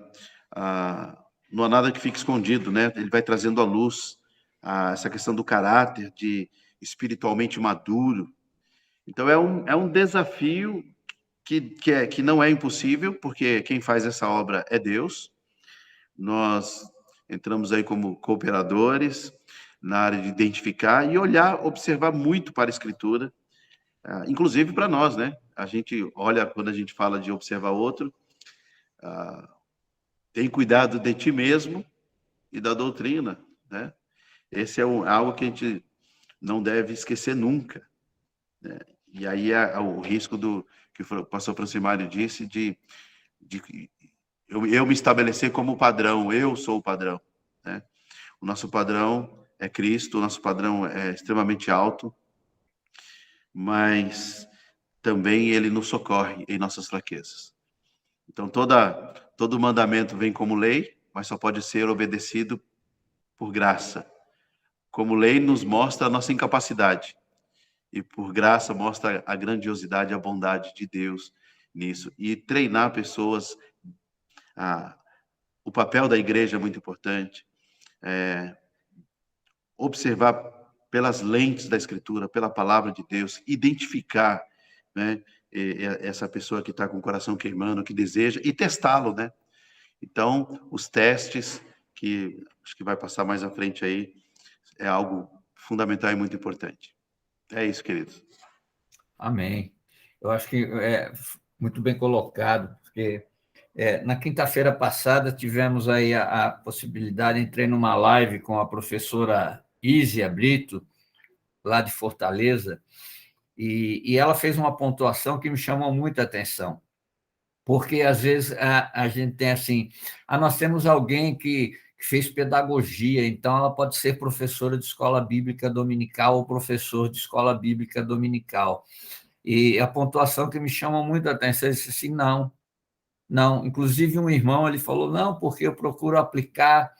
há nada que fique escondido, né? Ele vai trazendo à luz essa questão do caráter, de espiritualmente maduro. Então, é um desafio que não é impossível, porque quem faz essa obra é Deus. Nós entramos aí como cooperadores na área de identificar e olhar, observar muito para a Escritura, inclusive para nós, né? A gente olha, quando a gente fala de observar outro, tem cuidado de ti mesmo e da doutrina, né? Esse é algo que a gente não deve esquecer nunca, né? E aí o risco que o pastor Francimário disse de eu me estabelecer como padrão, eu sou o padrão, né? O nosso padrão é Cristo, o nosso padrão é extremamente alto, mas também ele nos socorre em nossas fraquezas. Então, todo mandamento vem como lei, mas só pode ser obedecido por graça. Como lei nos mostra a nossa incapacidade, e por graça mostra a grandiosidade, a bondade de Deus nisso. E treinar pessoas, o papel da igreja é muito importante, observar pelas lentes da Escritura, pela palavra de Deus, identificar, né, essa pessoa que está com o coração queimando, que deseja, e testá-lo, né? Então, os testes, que acho que vai passar mais à frente aí, é algo fundamental e muito importante. É isso, queridos. Amém. Eu acho que é muito bem colocado, porque na quinta-feira passada tivemos aí a possibilidade, entrei numa live com a professora Ísia Brito, lá de Fortaleza, e ela fez uma pontuação que me chamou muita atenção, porque às vezes a gente tem assim, nós temos alguém que fez pedagogia, então ela pode ser professora de escola bíblica dominical ou professor de escola bíblica dominical. E a pontuação que me chama muito a atenção, ele disse assim, não. Inclusive um irmão, ele falou, não, porque eu procuro aplicar,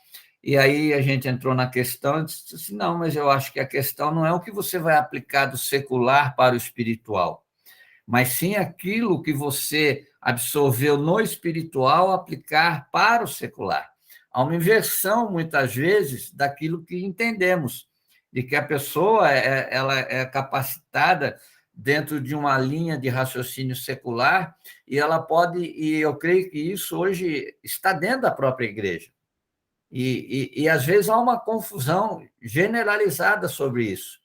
e aí a gente entrou na questão, e disse assim, não, mas eu acho que a questão não é o que você vai aplicar do secular para o espiritual, mas sim aquilo que você absorveu no espiritual aplicar para o secular. Há uma inversão, muitas vezes, daquilo que entendemos, de que a pessoa ela é capacitada dentro de uma linha de raciocínio secular, e ela pode, e eu creio que isso hoje está dentro da própria igreja. E às vezes há uma confusão generalizada sobre isso.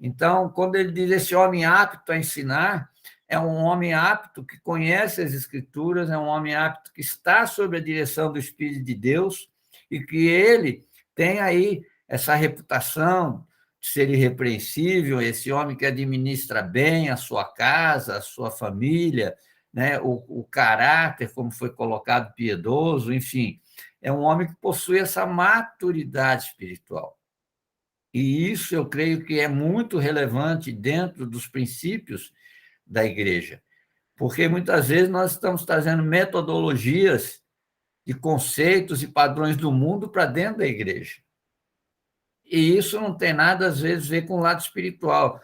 Então, quando ele diz esse homem apto a ensinar, é um homem apto que conhece as Escrituras, é um homem apto que está sob a direção do Espírito de Deus e que ele tem aí essa reputação de ser irrepreensível, esse homem que administra bem a sua casa, a sua família, né? O caráter, como foi colocado, piedoso, enfim, é um homem que possui essa maturidade espiritual. E isso eu creio que é muito relevante dentro dos princípios da igreja, porque muitas vezes nós estamos trazendo metodologias de conceitos e padrões do mundo para dentro da igreja. E isso não tem nada, às vezes, a ver com o lado espiritual.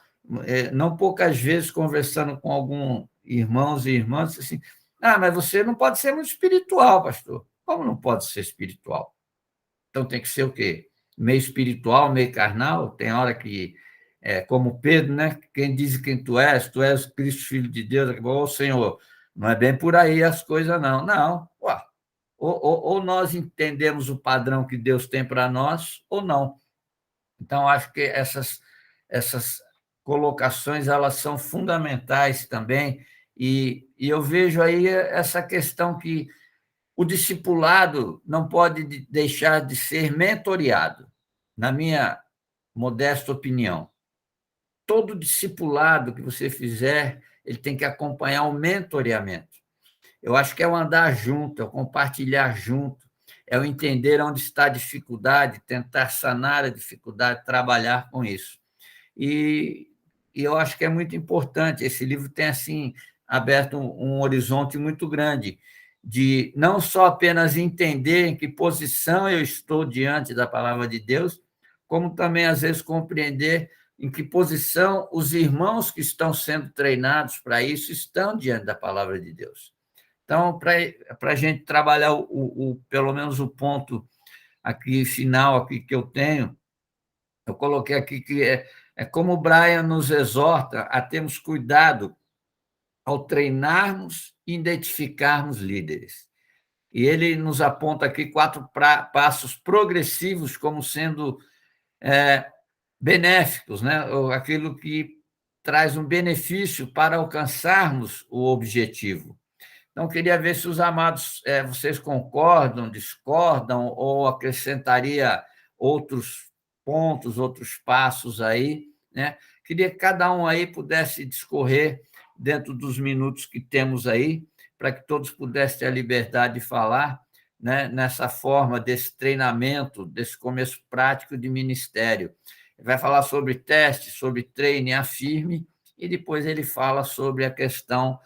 Não poucas vezes, conversando com alguns irmãos e irmãs, assim, mas você não pode ser muito espiritual, pastor. Como não pode ser espiritual? Então tem que ser o quê? Meio espiritual, meio carnal? Tem hora que, como Pedro, né? Quem diz quem tu és o Cristo, Filho de Deus. Ô, Senhor, não é bem por aí as coisas, não. Não. Ué, ou nós entendemos o padrão que Deus tem para nós, ou não. Então, acho que essas colocações elas são fundamentais também, e eu vejo aí essa questão que o discipulado não pode deixar de ser mentoreado, na minha modesta opinião. Todo discipulado que você fizer, ele tem que acompanhar o mentoreamento. Eu acho que é o andar junto, é o compartilhar junto, é o entender onde está a dificuldade, tentar sanar a dificuldade, trabalhar com isso. E eu acho que é muito importante. Esse livro tem, assim, aberto um horizonte muito grande, de não só apenas entender em que posição eu estou diante da palavra de Deus, como também, às vezes, compreender em que posição os irmãos que estão sendo treinados para isso estão diante da palavra de Deus. Então, para a gente trabalhar pelo menos o ponto aqui final aqui que eu tenho, eu coloquei aqui que é como o Brian nos exorta a termos cuidado ao treinarmos e identificarmos líderes. E ele nos aponta aqui 4 passos progressivos como sendo benéficos, né? Aquilo que traz um benefício para alcançarmos o objetivo. Então, queria ver se os amados, vocês concordam, discordam, ou acrescentaria outros pontos, outros passos aí, né? Queria que cada um aí pudesse discorrer dentro dos minutos que temos aí, para que todos pudessem ter a liberdade de falar, né, nessa forma desse treinamento, desse começo prático de ministério. Ele vai falar sobre teste, sobre treine, afirme, e depois ele fala sobre a questão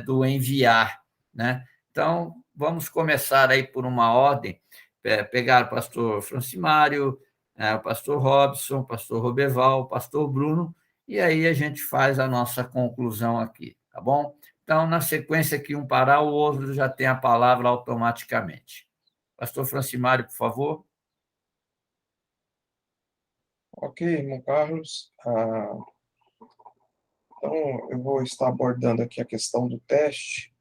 do enviar, né? Então, vamos começar aí por uma ordem, pegar o pastor Francimário, o pastor Robson, o pastor Roberval, o pastor Bruno, e aí a gente faz a nossa conclusão aqui, tá bom? Então, na sequência que um parar, o outro já tem a palavra automaticamente. Pastor Francimário, por favor. Ok, irmão Carlos. Então, eu vou estar abordando aqui a questão do teste.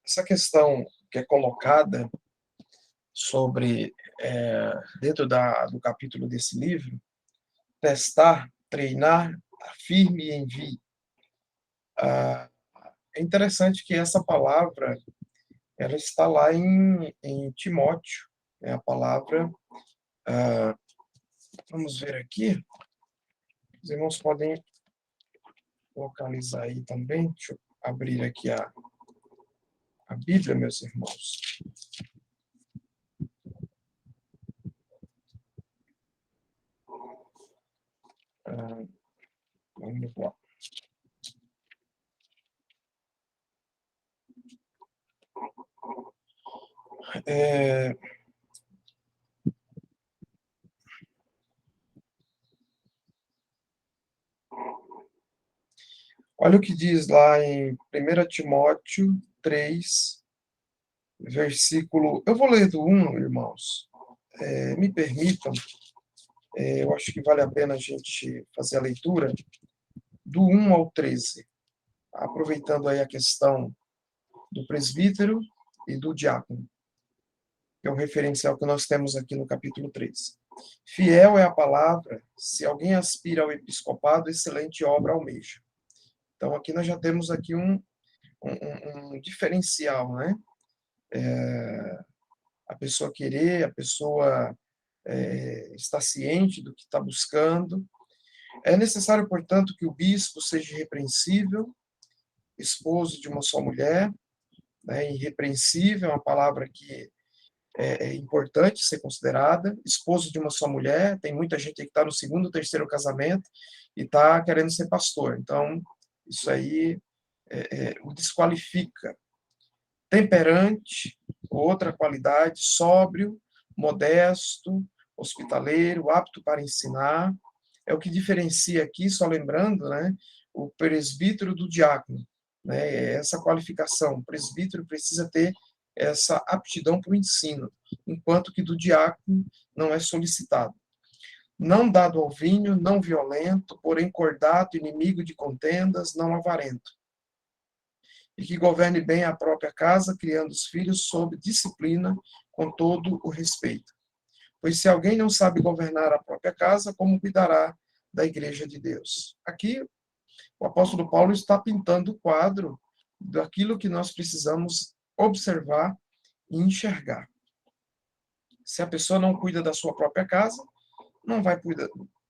Essa questão que é colocada sobre, dentro do capítulo desse livro, testar, treinar, afirme e envie. É interessante que essa palavra ela está lá em Timóteo, é a palavra. Vamos ver aqui. Os irmãos podem localizar aí também. Deixa eu abrir aqui a Bíblia, meus irmãos. Vamos lá. Olha o que diz lá em 1 Timóteo 3, versículo... Eu vou ler do 1, irmãos. Me permitam, Eu acho que vale a pena a gente fazer a leitura do 1 ao 13, aproveitando aí a questão do presbítero e do diácono, que é o referencial que nós temos aqui no capítulo 3. Fiel é a palavra, se alguém aspira ao episcopado, excelente obra almeja. Então, aqui nós já temos aqui um diferencial, né? A pessoa querer, a pessoa estar ciente do que está buscando. É necessário, portanto, que o bispo seja irrepreensível, esposo de uma só mulher, né? Irrepreensível é uma palavra que é importante ser considerada, esposo de uma só mulher. Tem muita gente que está no segundo, terceiro casamento e está querendo ser pastor. Então, isso aí o desqualifica. Temperante, outra qualidade, sóbrio, modesto, hospitaleiro, apto para ensinar. É o que diferencia aqui, só lembrando, né, o presbítero do diácono, né, essa qualificação. O presbítero precisa ter essa aptidão para o ensino, enquanto que do diácono não é solicitado. Não dado ao vinho, não violento, porém cordato, inimigo de contendas, não avarento. E que governe bem a própria casa, criando os filhos sob disciplina, com todo o respeito. Pois se alguém não sabe governar a própria casa, como cuidará da igreja de Deus? Aqui, o apóstolo Paulo está pintando o quadro daquilo que nós precisamos observar e enxergar. Se a pessoa não cuida da sua própria casa, não vai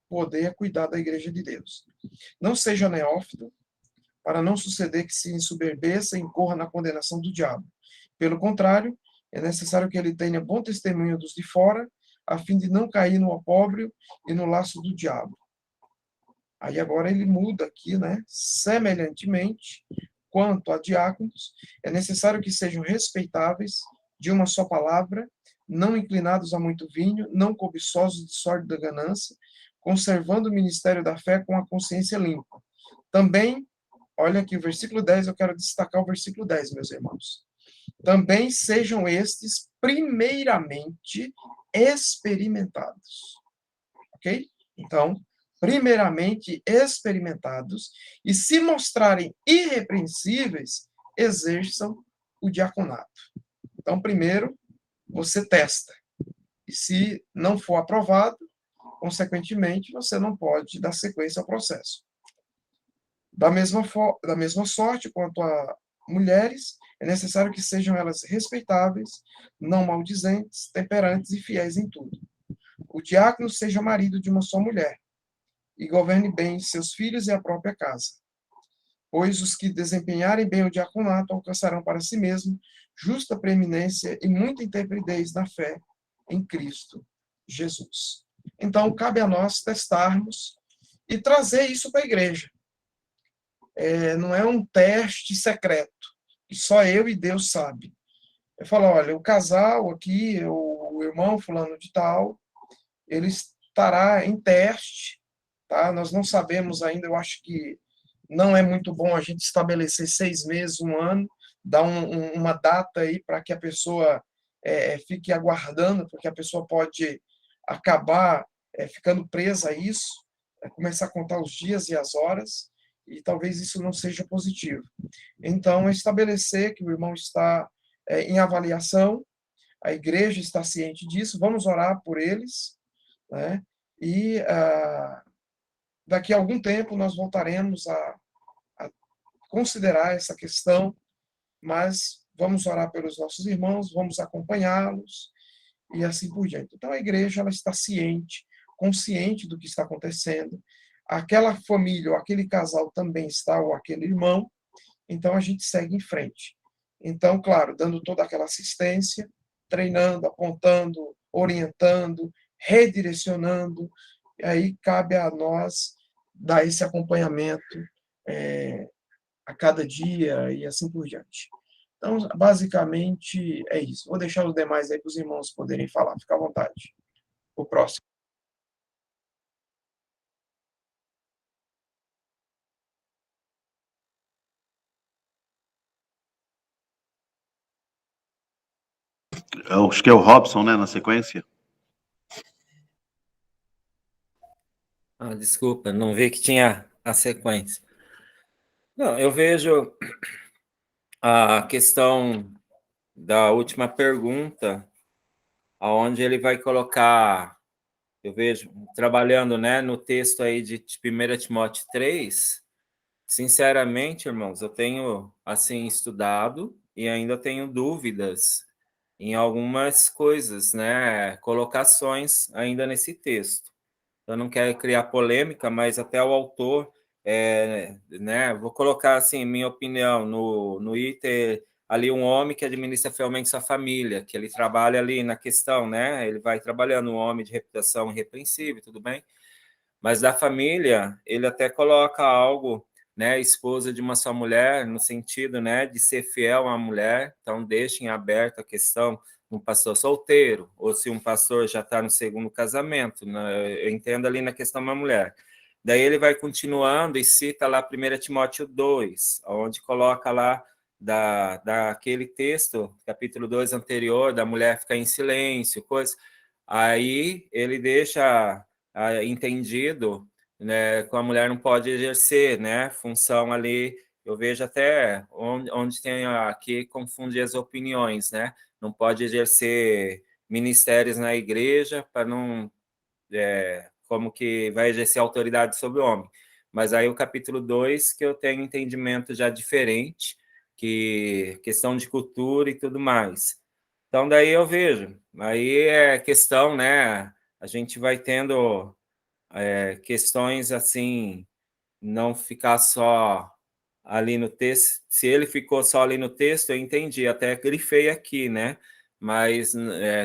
poder cuidar da igreja de Deus. Não seja neófito, para não suceder que se ensoberbeça e incorra na condenação do diabo. Pelo contrário, é necessário que ele tenha bom testemunho dos de fora, a fim de não cair no opróbrio e no laço do diabo. Aí agora ele muda aqui, né? Semelhantemente, quanto a diáconos, é necessário que sejam respeitáveis, de uma só palavra, não inclinados a muito vinho, não cobiçosos de sórdida ganância, conservando o ministério da fé com a consciência limpa. Também, olha aqui o versículo 10, eu quero destacar o versículo 10, meus irmãos. Também sejam estes primeiramente experimentados. Ok? Então, primeiramente experimentados, e se mostrarem irrepreensíveis, exerçam o diaconato. Então, primeiro, você testa. E se não for aprovado, consequentemente, você não pode dar sequência ao processo. Da mesma sorte, quanto a mulheres, é necessário que sejam elas respeitáveis, não maldizentes, temperantes e fiéis em tudo. O diácono seja marido de uma só mulher, e governe bem seus filhos e a própria casa. Pois os que desempenharem bem o diaconato alcançarão para si mesmo justa preeminência e muita intrepidez na fé em Cristo Jesus. Então, cabe a nós testarmos e trazer isso para a igreja. Não é um teste secreto, que só eu e Deus sabe. Eu falo, olha, o casal aqui, o irmão fulano de tal, ele estará em teste, tá? Nós não sabemos ainda, eu acho que não é muito bom a gente estabelecer 6 meses, 1 ano, dar uma data aí para que a pessoa fique aguardando, porque a pessoa pode acabar ficando presa a isso, começar a contar os dias e as horas, e talvez isso não seja positivo. Então, estabelecer que o irmão está em avaliação, a igreja está ciente disso, vamos orar por eles, né? E daqui a algum tempo nós voltaremos a considerar essa questão, mas vamos orar pelos nossos irmãos, vamos acompanhá-los e assim por diante. Então a igreja ela está ciente, consciente do que está acontecendo. Aquela família ou aquele casal também está, ou aquele irmão, então a gente segue em frente. Então, claro, dando toda aquela assistência, treinando, apontando, orientando, redirecionando, e aí cabe a nós dar esse acompanhamento a cada dia e assim por diante. Então, basicamente, é isso. Vou deixar os demais aí para os irmãos poderem falar. Fica à vontade. O próximo. Acho que é o Robson, né, na sequência. Desculpa, não vi que tinha a sequência. Não, eu vejo a questão da última pergunta, aonde ele vai colocar, eu vejo, trabalhando, né, no texto aí de 1 Timóteo 3, sinceramente, irmãos, eu tenho, assim, estudado e ainda tenho dúvidas em algumas coisas, né, colocações ainda nesse texto. Eu não quero criar polêmica, mas até o autor, né, vou colocar assim, minha opinião, no item ali um homem que administra fielmente sua família, que ele trabalha ali na questão, né, ele vai trabalhando um homem de reputação irrepreensível, tudo bem, mas da família, ele até coloca algo, né, esposa de uma só mulher, no sentido, né, de ser fiel à mulher, então deixem aberta a questão um pastor solteiro, ou se um pastor já está no segundo casamento, né, eu entendo ali na questão da mulher. Daí ele vai continuando e cita lá 1 Timóteo 2, onde coloca lá daquele texto, capítulo 2 anterior, da mulher ficar em silêncio, coisa. Aí ele deixa entendido, né, que a mulher não pode exercer, né, função ali, eu vejo até onde tem aqui confunde as opiniões, né, não pode exercer ministérios na igreja para não, como que vai exercer autoridade sobre o homem. Mas aí o capítulo 2, que eu tenho entendimento já diferente, que questão de cultura e tudo mais. Então, daí eu vejo, aí é questão, né, a gente vai tendo questões assim, não ficar só ali no texto. Se ele ficou só ali no texto, eu entendi, até grifei aqui, né? Mas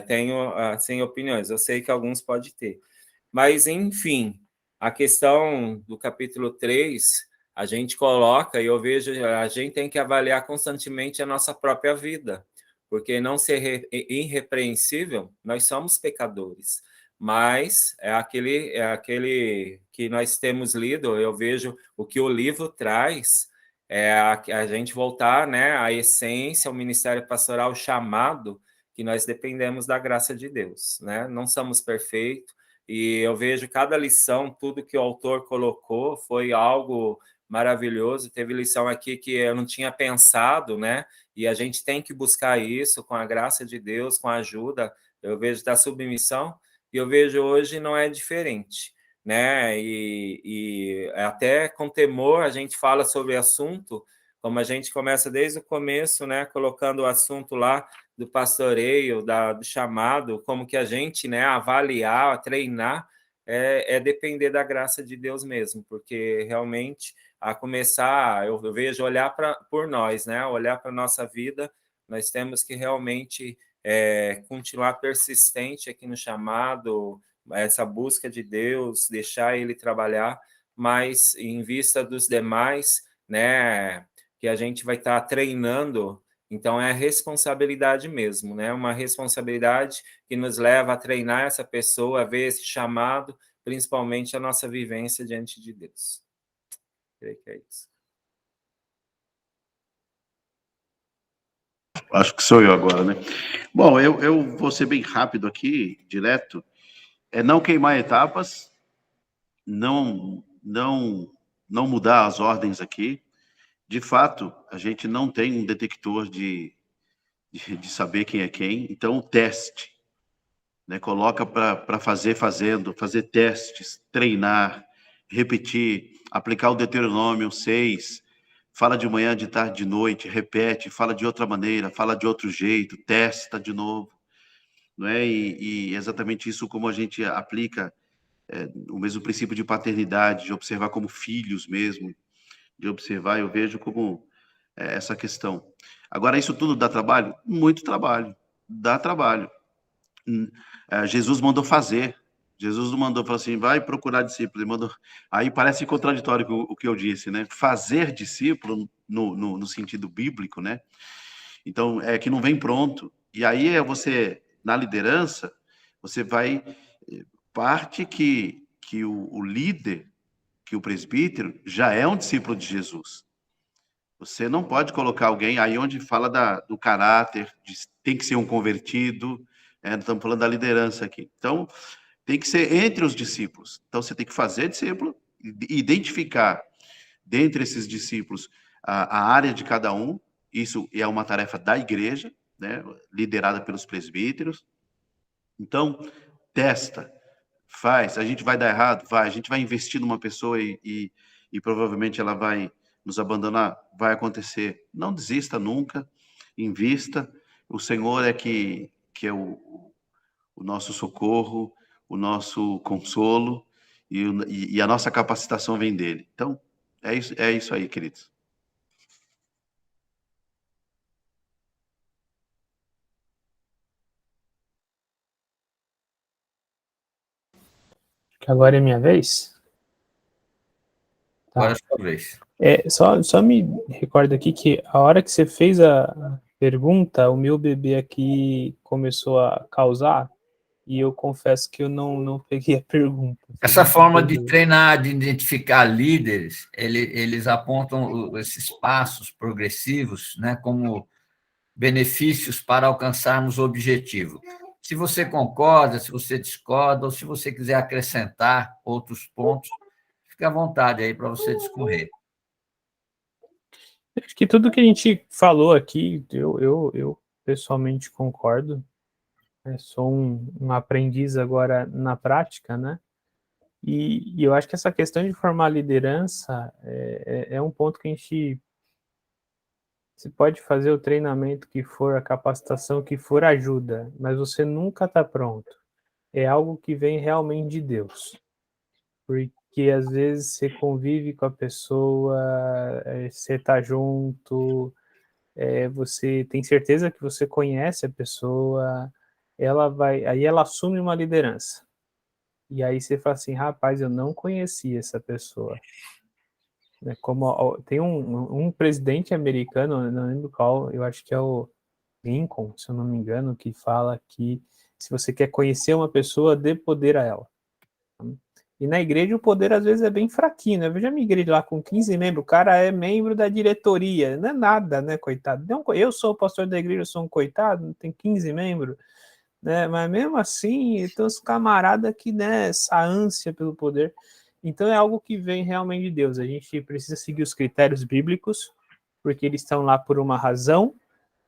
tenho assim, opiniões. Eu sei que alguns pode ter. Mas, enfim, a questão do capítulo 3, a gente coloca, e eu vejo, a gente tem que avaliar constantemente a nossa própria vida, porque não ser irrepreensível, nós somos pecadores. Mas é aquele que nós temos lido, eu vejo o que o livro traz, a gente voltar, né, à essência, ao ministério pastoral, chamado, que nós dependemos da graça de Deus, né? Não somos perfeitos, e eu vejo cada lição, tudo que o autor colocou foi algo maravilhoso. Teve lição aqui que eu não tinha pensado, né? E a gente tem que buscar isso com a graça de Deus, com a ajuda, eu vejo, da submissão, e eu vejo hoje não é diferente, né? E até com temor a gente fala sobre o assunto, como a gente começa desde o começo, né? Colocando o assunto lá do pastoreio, do chamado, como que a gente, né, avaliar, treinar, depender da graça de Deus mesmo, porque realmente, a começar, eu vejo olhar por nós, né, olhar para a nossa vida, nós temos que realmente continuar persistente aqui no chamado, essa busca de Deus, deixar Ele trabalhar, mas em vista dos demais, né, que a gente vai estar treinando. Então, é responsabilidade mesmo, né? Uma responsabilidade que nos leva a treinar essa pessoa, a ver esse chamado, principalmente a nossa vivência diante de Deus. Creio que é isso. Acho que sou eu agora, né? Bom, eu vou ser bem rápido aqui, direto. Não queimar etapas, não mudar as ordens aqui. De fato, a gente não tem um detector de saber quem é quem, então o teste, né? Coloca para fazer testes, treinar, repetir, aplicar o Deuteronômio 6, fala de manhã, de tarde, de noite, repete, fala de outra maneira, fala de outro jeito, testa de novo, não é? E exatamente isso como a gente aplica o mesmo princípio de paternidade, de observar como filhos mesmo, de observar, eu vejo como essa questão. Agora, isso tudo dá trabalho? Muito trabalho, dá trabalho. Jesus mandou fazer. Jesus não mandou falar assim, vai procurar discípulos. Ele mandou. Aí parece contraditório com o que eu disse, né? Fazer discípulo no sentido bíblico, né? Então, é que não vem pronto. E aí você, na liderança, você vai parte que o líder, que o presbítero, já é um discípulo de Jesus. Você não pode colocar alguém aí onde fala do caráter, tem que ser um convertido, estamos falando da liderança aqui. Então, tem que ser entre os discípulos. Então, você tem que fazer discípulo, identificar dentre esses discípulos a área de cada um. Isso é uma tarefa da igreja, né, liderada pelos presbíteros. Então, testa, faz. A gente vai dar errado? Vai. A gente vai investir numa pessoa e provavelmente ela vai nos abandonar? Vai acontecer. Não desista nunca, invista. O Senhor é que é o nosso socorro, o nosso consolo, e a nossa capacitação vem dele. Então, é isso aí, queridos. Que agora é minha vez? Tá. Agora é a sua vez. Só me recorda aqui que a hora que você fez a pergunta, o meu bebê aqui começou a causar, e eu confesso que eu não peguei a pergunta. Essa forma de treinar, de identificar líderes, eles apontam esses passos progressivos, né, como benefícios para alcançarmos o objetivo. Se você concorda, se você discorda, ou se você quiser acrescentar outros pontos, fique à vontade aí para você discorrer. Acho que tudo que a gente falou aqui, eu pessoalmente concordo. Sou um aprendiz agora na prática, né? E eu acho que essa questão de formar liderança é um ponto que a gente... Você pode fazer o treinamento que for, a capacitação que for, ajuda, mas você nunca está pronto. É algo que vem realmente de Deus. Porque às vezes você convive com a pessoa, você está junto, você tem certeza que você conhece a pessoa, aí ela assume uma liderança. E aí você fala assim, rapaz, eu não conhecia essa pessoa. Tem um presidente americano, não lembro qual, eu acho que é o Lincoln, se eu não me engano, que fala que se você quer conhecer uma pessoa, dê poder a ela. E na igreja o poder às vezes é bem fraquinho, né? Eu vejo a minha igreja lá com 15 membros, o cara é membro da diretoria, não é nada, né, coitado? Eu sou o pastor da igreja, eu sou um coitado, tem 15 membros, né? Mas mesmo assim, tem uns camaradas que, né, essa ânsia pelo poder. Então é algo que vem realmente de Deus. A gente precisa seguir os critérios bíblicos, porque eles estão lá por uma razão,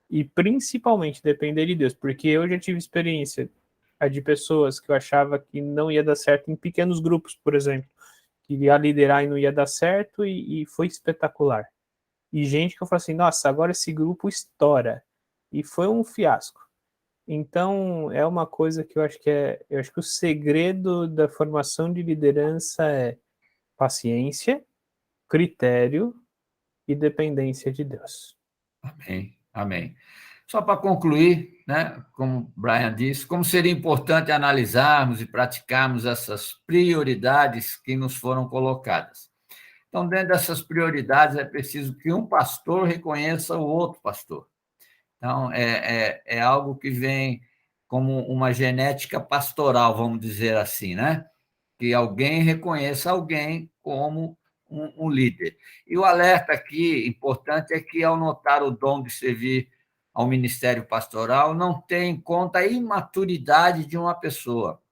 e principalmente depender de Deus, porque eu já tive experiência de pessoas que eu achava que não ia dar certo em pequenos grupos, por exemplo, que ia liderar e não ia dar certo, e foi espetacular. E gente que eu falei assim, nossa, agora esse grupo estoura, e foi um fiasco. Então, é uma coisa que eu acho que o segredo da formação de liderança é paciência, critério e dependência de Deus. Amém, amém. Só para concluir, né, como o Brian disse, como seria importante analisarmos e praticarmos essas prioridades que nos foram colocadas. Então, dentro dessas prioridades, é preciso que um pastor reconheça o outro pastor. Então, é algo que vem como uma genética pastoral, vamos dizer assim, né? Que alguém reconheça alguém como um líder. E o alerta aqui, importante, é que, ao notar o dom de servir ao ministério pastoral, não tem em conta a imaturidade de uma pessoa,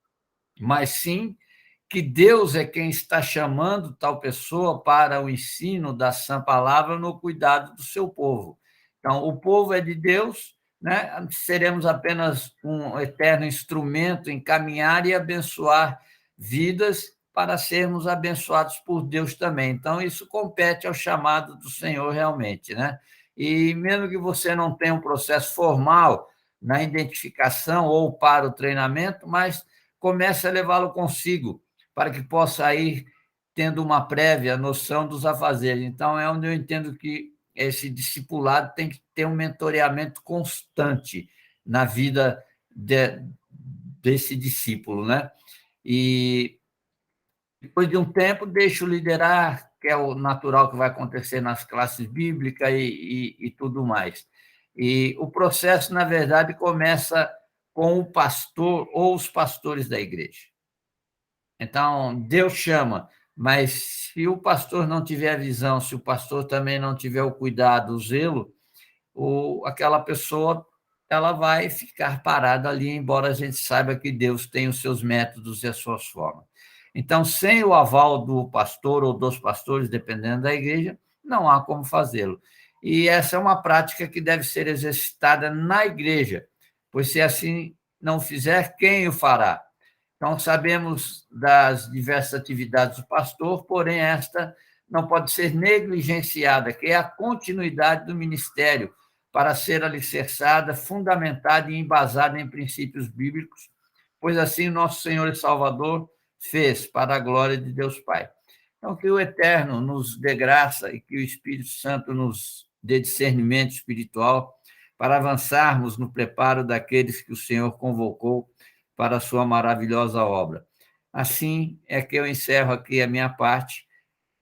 mas sim que Deus é quem está chamando tal pessoa para o ensino da sã palavra no cuidado do seu povo. Então, o povo é de Deus, né? Seremos apenas um eterno instrumento em caminhar e abençoar vidas para sermos abençoados por Deus também. Então, isso compete ao chamado do Senhor realmente, né? E mesmo que você não tenha um processo formal na identificação ou para o treinamento, mas comece a levá-lo consigo, para que possa ir tendo uma prévia noção dos afazeres. Então, é onde eu entendo que esse discipulado tem que ter um mentoreamento constante na vida desse discípulo, né? E depois de um tempo, deixa-o liderar, que é o natural que vai acontecer nas classes bíblicas e tudo mais. E o processo, na verdade, começa com o pastor ou os pastores da igreja. Então, Deus chama, mas se o pastor não tiver a visão, se o pastor também não tiver o cuidado, o zelo, aquela pessoa ela vai ficar parada ali, embora a gente saiba que Deus tem os seus métodos e as suas formas. Então, sem o aval do pastor ou dos pastores, dependendo da igreja, não há como fazê-lo. E essa é uma prática que deve ser exercitada na igreja, pois se assim não fizer, quem o fará? Então, sabemos das diversas atividades do pastor, porém, esta não pode ser negligenciada, que é a continuidade do ministério, para ser alicerçada, fundamentada e embasada em princípios bíblicos, pois assim o nosso Senhor e Salvador fez, para a glória de Deus Pai. Então, que o Eterno nos dê graça e que o Espírito Santo nos dê discernimento espiritual para avançarmos no preparo daqueles que o Senhor convocou para a sua maravilhosa obra. Assim é que eu encerro aqui a minha parte,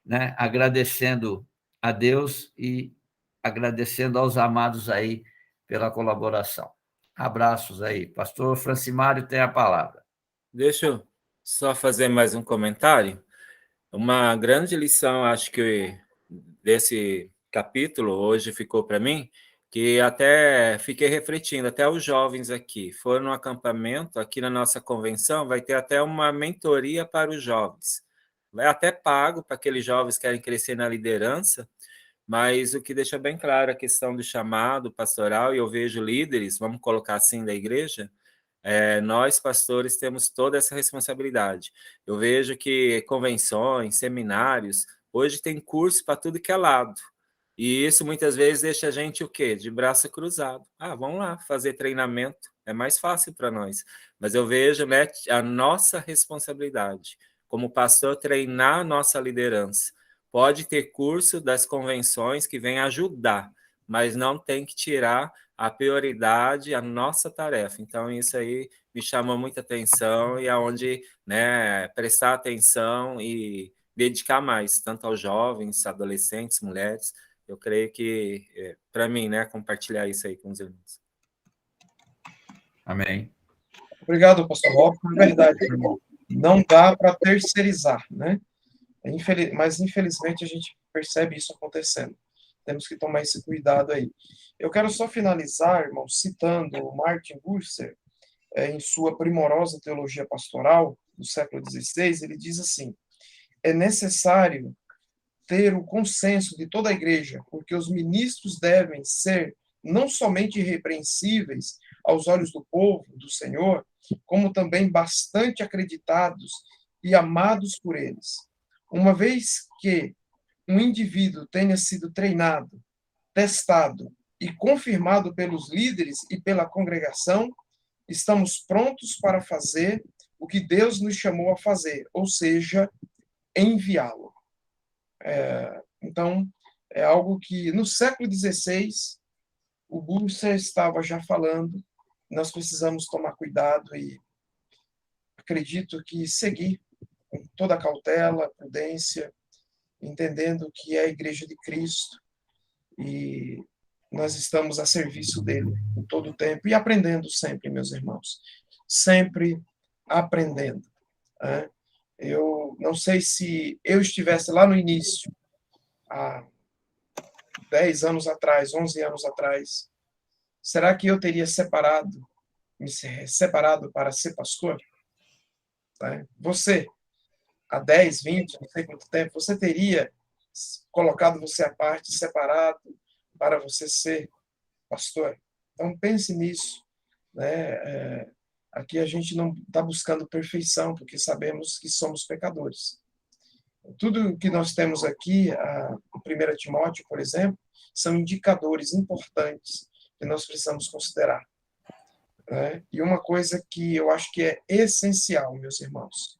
né, agradecendo a Deus e agradecendo aos amados aí pela colaboração. Abraços aí. Pastor Francimário tem a palavra. Deixa eu só fazer mais um comentário. Uma grande lição, acho que desse capítulo hoje ficou para mim, que até fiquei refletindo, até os jovens aqui foram no acampamento, aqui na nossa convenção vai ter até uma mentoria para os jovens. Vai até pago para aqueles jovens que querem crescer na liderança, mas o que deixa bem claro a questão do chamado pastoral, e eu vejo líderes, vamos colocar assim, da igreja, nós, pastores, temos toda essa responsabilidade. Eu vejo que convenções, seminários, hoje tem curso para tudo que é lado. E isso muitas vezes deixa a gente o quê? De braço cruzado. Vamos lá, fazer treinamento, é mais fácil para nós. Mas eu vejo, né, a nossa responsabilidade, como pastor, treinar a nossa liderança. Pode ter curso das convenções que vem ajudar, mas não tem que tirar a prioridade, a nossa tarefa. Então, isso aí me chamou muita atenção e aonde, né, prestar atenção e dedicar mais, tanto aos jovens, adolescentes, mulheres. Eu creio que, para mim, né, compartilhar isso aí com os irmãos. Amém. Obrigado, pastor Rob. É verdade, irmão. Não dá para terceirizar, né? Mas, infelizmente, a gente percebe isso acontecendo. Temos que tomar esse cuidado aí. Eu quero só finalizar, irmão, citando Martin Bucer, em sua primorosa teologia pastoral, do século XVI, ele diz assim: é necessário ter o consenso de toda a igreja, porque os ministros devem ser não somente irrepreensíveis aos olhos do povo, do Senhor, como também bastante acreditados e amados por eles. Uma vez que um indivíduo tenha sido treinado, testado e confirmado pelos líderes e pela congregação, estamos prontos para fazer o que Deus nos chamou a fazer, ou seja, enviá-lo. Então, é algo que no século XVI o Bucer estava já falando, nós precisamos tomar cuidado e acredito que seguir com toda a cautela, prudência, entendendo que é a Igreja de Cristo e nós estamos a serviço dele em todo o tempo e aprendendo sempre, meus irmãos, sempre aprendendo. Né? Eu não sei se eu estivesse lá no início, há 10 anos atrás, 11 anos atrás, será que eu teria me separado para ser pastor? Tá? Você, há 10, 20, não sei quanto tempo, você teria colocado você à parte, separado, para você ser pastor? Então, pense nisso. Né? Aqui a gente não está buscando perfeição, porque sabemos que somos pecadores. Tudo que nós temos aqui, o 1 Timóteo, por exemplo, são indicadores importantes que nós precisamos considerar. Né? E uma coisa que eu acho que é essencial, meus irmãos,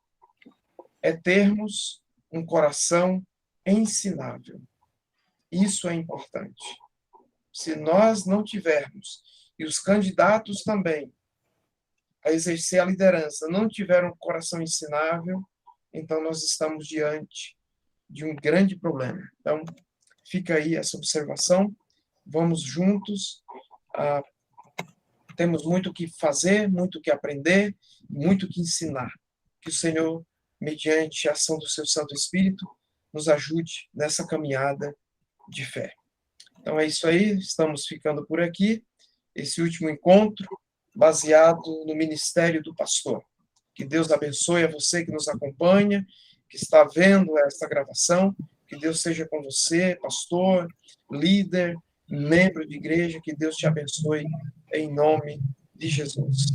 é termos um coração ensinável. Isso é importante. Se nós não tivermos, e os candidatos também a exercer a liderança não tiveram um coração ensinável, então nós estamos diante de um grande problema. Então, fica aí essa observação. Vamos juntos. Temos muito o que fazer, muito o que aprender, muito o que ensinar. Que o Senhor, mediante a ação do seu Santo Espírito, nos ajude nessa caminhada de fé. Então é isso aí, estamos ficando por aqui. esse último encontro baseado no ministério do pastor. Que Deus abençoe a você que nos acompanha, que está vendo esta gravação. Que Deus seja com você, pastor, líder, membro de igreja. Que Deus te abençoe em nome de Jesus.